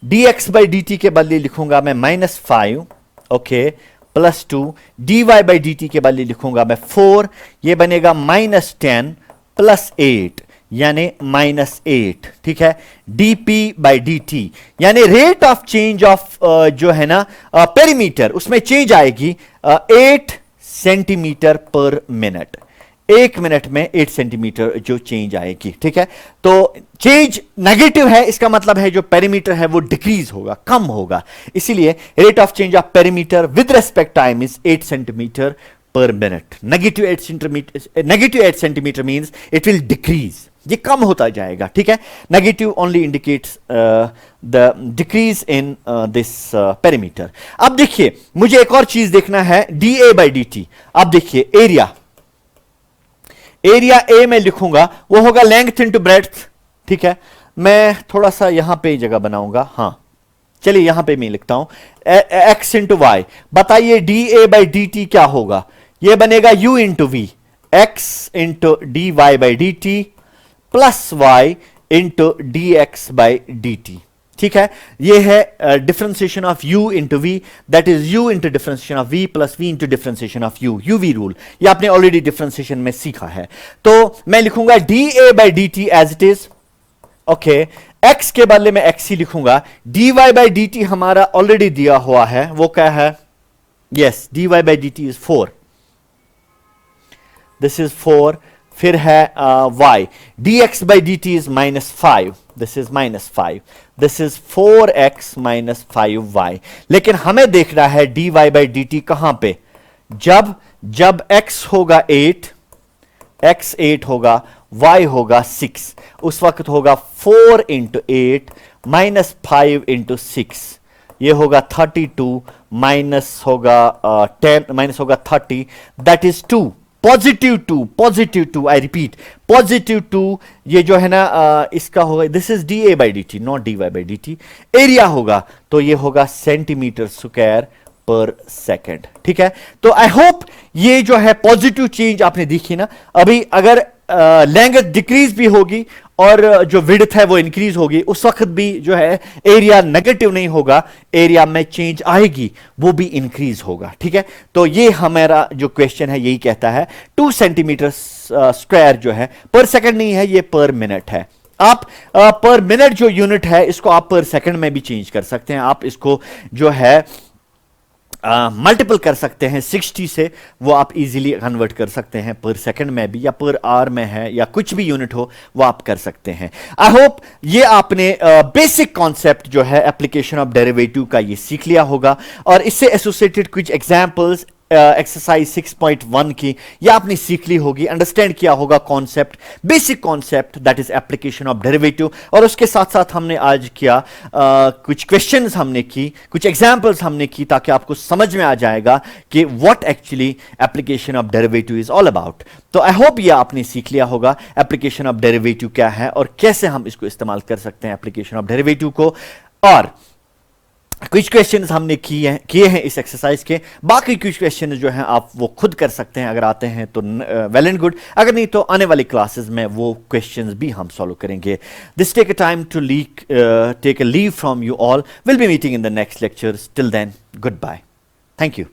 dx by dt के बदले लिखूंगा मैं -5, ओके, +2 dy बाई dt के बदले लिखूंगा मैं 4, ये बनेगा -10 प्लस 8 यानी -8। ठीक है, dp बाई dt यानी रेट ऑफ चेंज ऑफ जो है ना पेरीमीटर, उसमें चेंज आएगी 8 सेंटीमीटर पर मिनट। 1 मिनट में 8 सेंटीमीटर जो चेंज आएगी। ठीक है, तो चेंज नेगेटिव है, इसका मतलब है जो पेरीमीटर है वो डिक्रीज होगा, कम होगा। इसीलिए rate of change of perimeter with respect time is 8 centimetre पर minute. Negative 8 centimetre means it will decrease, ये कम होता जाएगा। ठीक है, negative only indicates the decrease in this perimeter. अब देखिए, मुझे एक और चीज देखना है, dA बाई dt। अब देखिए एरिया A में लिखूंगा, वो होगा लेंथ इंटू ब्रेड्थ। ठीक है, मैं थोड़ा सा यहां पे जगह बनाऊंगा, हाँ, चलिए यहां पे मैं लिखता हूं x इंटू वाई। बताइए dA बाई dt क्या होगा? ये बनेगा u into v, x into dy by dt plus y into dx by dt। ठीक है, ये है differentiation of u into v, that is u into differentiation of v plus v into differentiation of u, uv rule. ये आपने already differentiation में सीखा है। तो मैं लिखूंगा dA by dt as it is, okay, x के बदले में x ही लिखूंगा। dy बाई dt हमारा ऑलरेडी दिया हुआ है, वो क्या है? Yes, dy by dt is 4 this is 4, फिर है y, dx by dt is -5, this is -5, this is 4x minus 5y। लेकिन हमें देखना है dy by dt कहां पे, जब x होगा 8, x 8 होगा, y होगा 6, उस वक्त होगा 4 इंटू 8 माइनस 5 इंटू 6, ये होगा 32, माइनस होगा 10, माइनस होगा 30, that is 2, positive 2, I repeat positive 2। ये जो है ना इसका होगा, this is D A by D T, not D Y by D T. Area होगा तो ये होगा सेंटीमीटर स्क्वायर पर सेकेंड। ठीक है, तो आई होप ये जो है पॉजिटिव चेंज आपने देखी ना। अभी अगर लेंथ डिक्रीज भी होगी और जो विड्थ है वो इंक्रीज होगी, उस वक्त भी जो है एरिया नेगेटिव नहीं होगा, एरिया में चेंज आएगी, वो भी इंक्रीज होगा। ठीक है, तो ये हमारा जो क्वेश्चन है यही कहता है 2 सेंटीमीटर स्क्वायर जो है पर सेकंड नहीं है, ये पर मिनट है। आप पर मिनट जो यूनिट है इसको आप पर सेकंड में भी चेंज कर सकते हैं। आप इसको जो है मल्टीपल कर सकते हैं 60 से, वो आप इजीली कन्वर्ट कर सकते हैं पर सेकंड में भी, या पर आवर में है, या कुछ भी यूनिट हो वो आप कर सकते हैं। आई होप ये आपने बेसिक कॉन्सेप्ट जो है एप्लीकेशन ऑफ डेरिवेटिव का ये सीख लिया होगा, और इससे एसोसिएटेड कुछ एग्जांपल्स एक्सरसाइज 6.1 की ये आपने सीख ली होगी, अंडरस्टैंड किया होगा concept, basic concept that is application of derivative. और उसके साथ साथ हमने आज किया कुछ क्वेश्चंस हमने की, कुछ एग्जांपल्स हमने की, ताकि आपको समझ में आ जाएगा कि what actually application of derivative is all about. तो आई होप ये आपने सीख लिया होगा एप्लीकेशन ऑफ डेरिवेटिव क्या है और कैसे हम इसको इस्तेमाल कर सकते हैं एप्लीकेशन ऑफ डेरिवेटिव को। और कुछ क्वेश्चंस हमने किए हैं इस एक्सरसाइज के, बाकी कुछ क्वेश्चन जो हैं आप वो खुद कर सकते हैं, अगर आते हैं तो वेल एंड गुड, अगर नहीं तो आने वाली क्लासेस में वो क्वेश्चंस भी हम सॉल्व करेंगे। This take a time to take a leave from you all, will be meeting in the next lectures, till then good bye, thank you.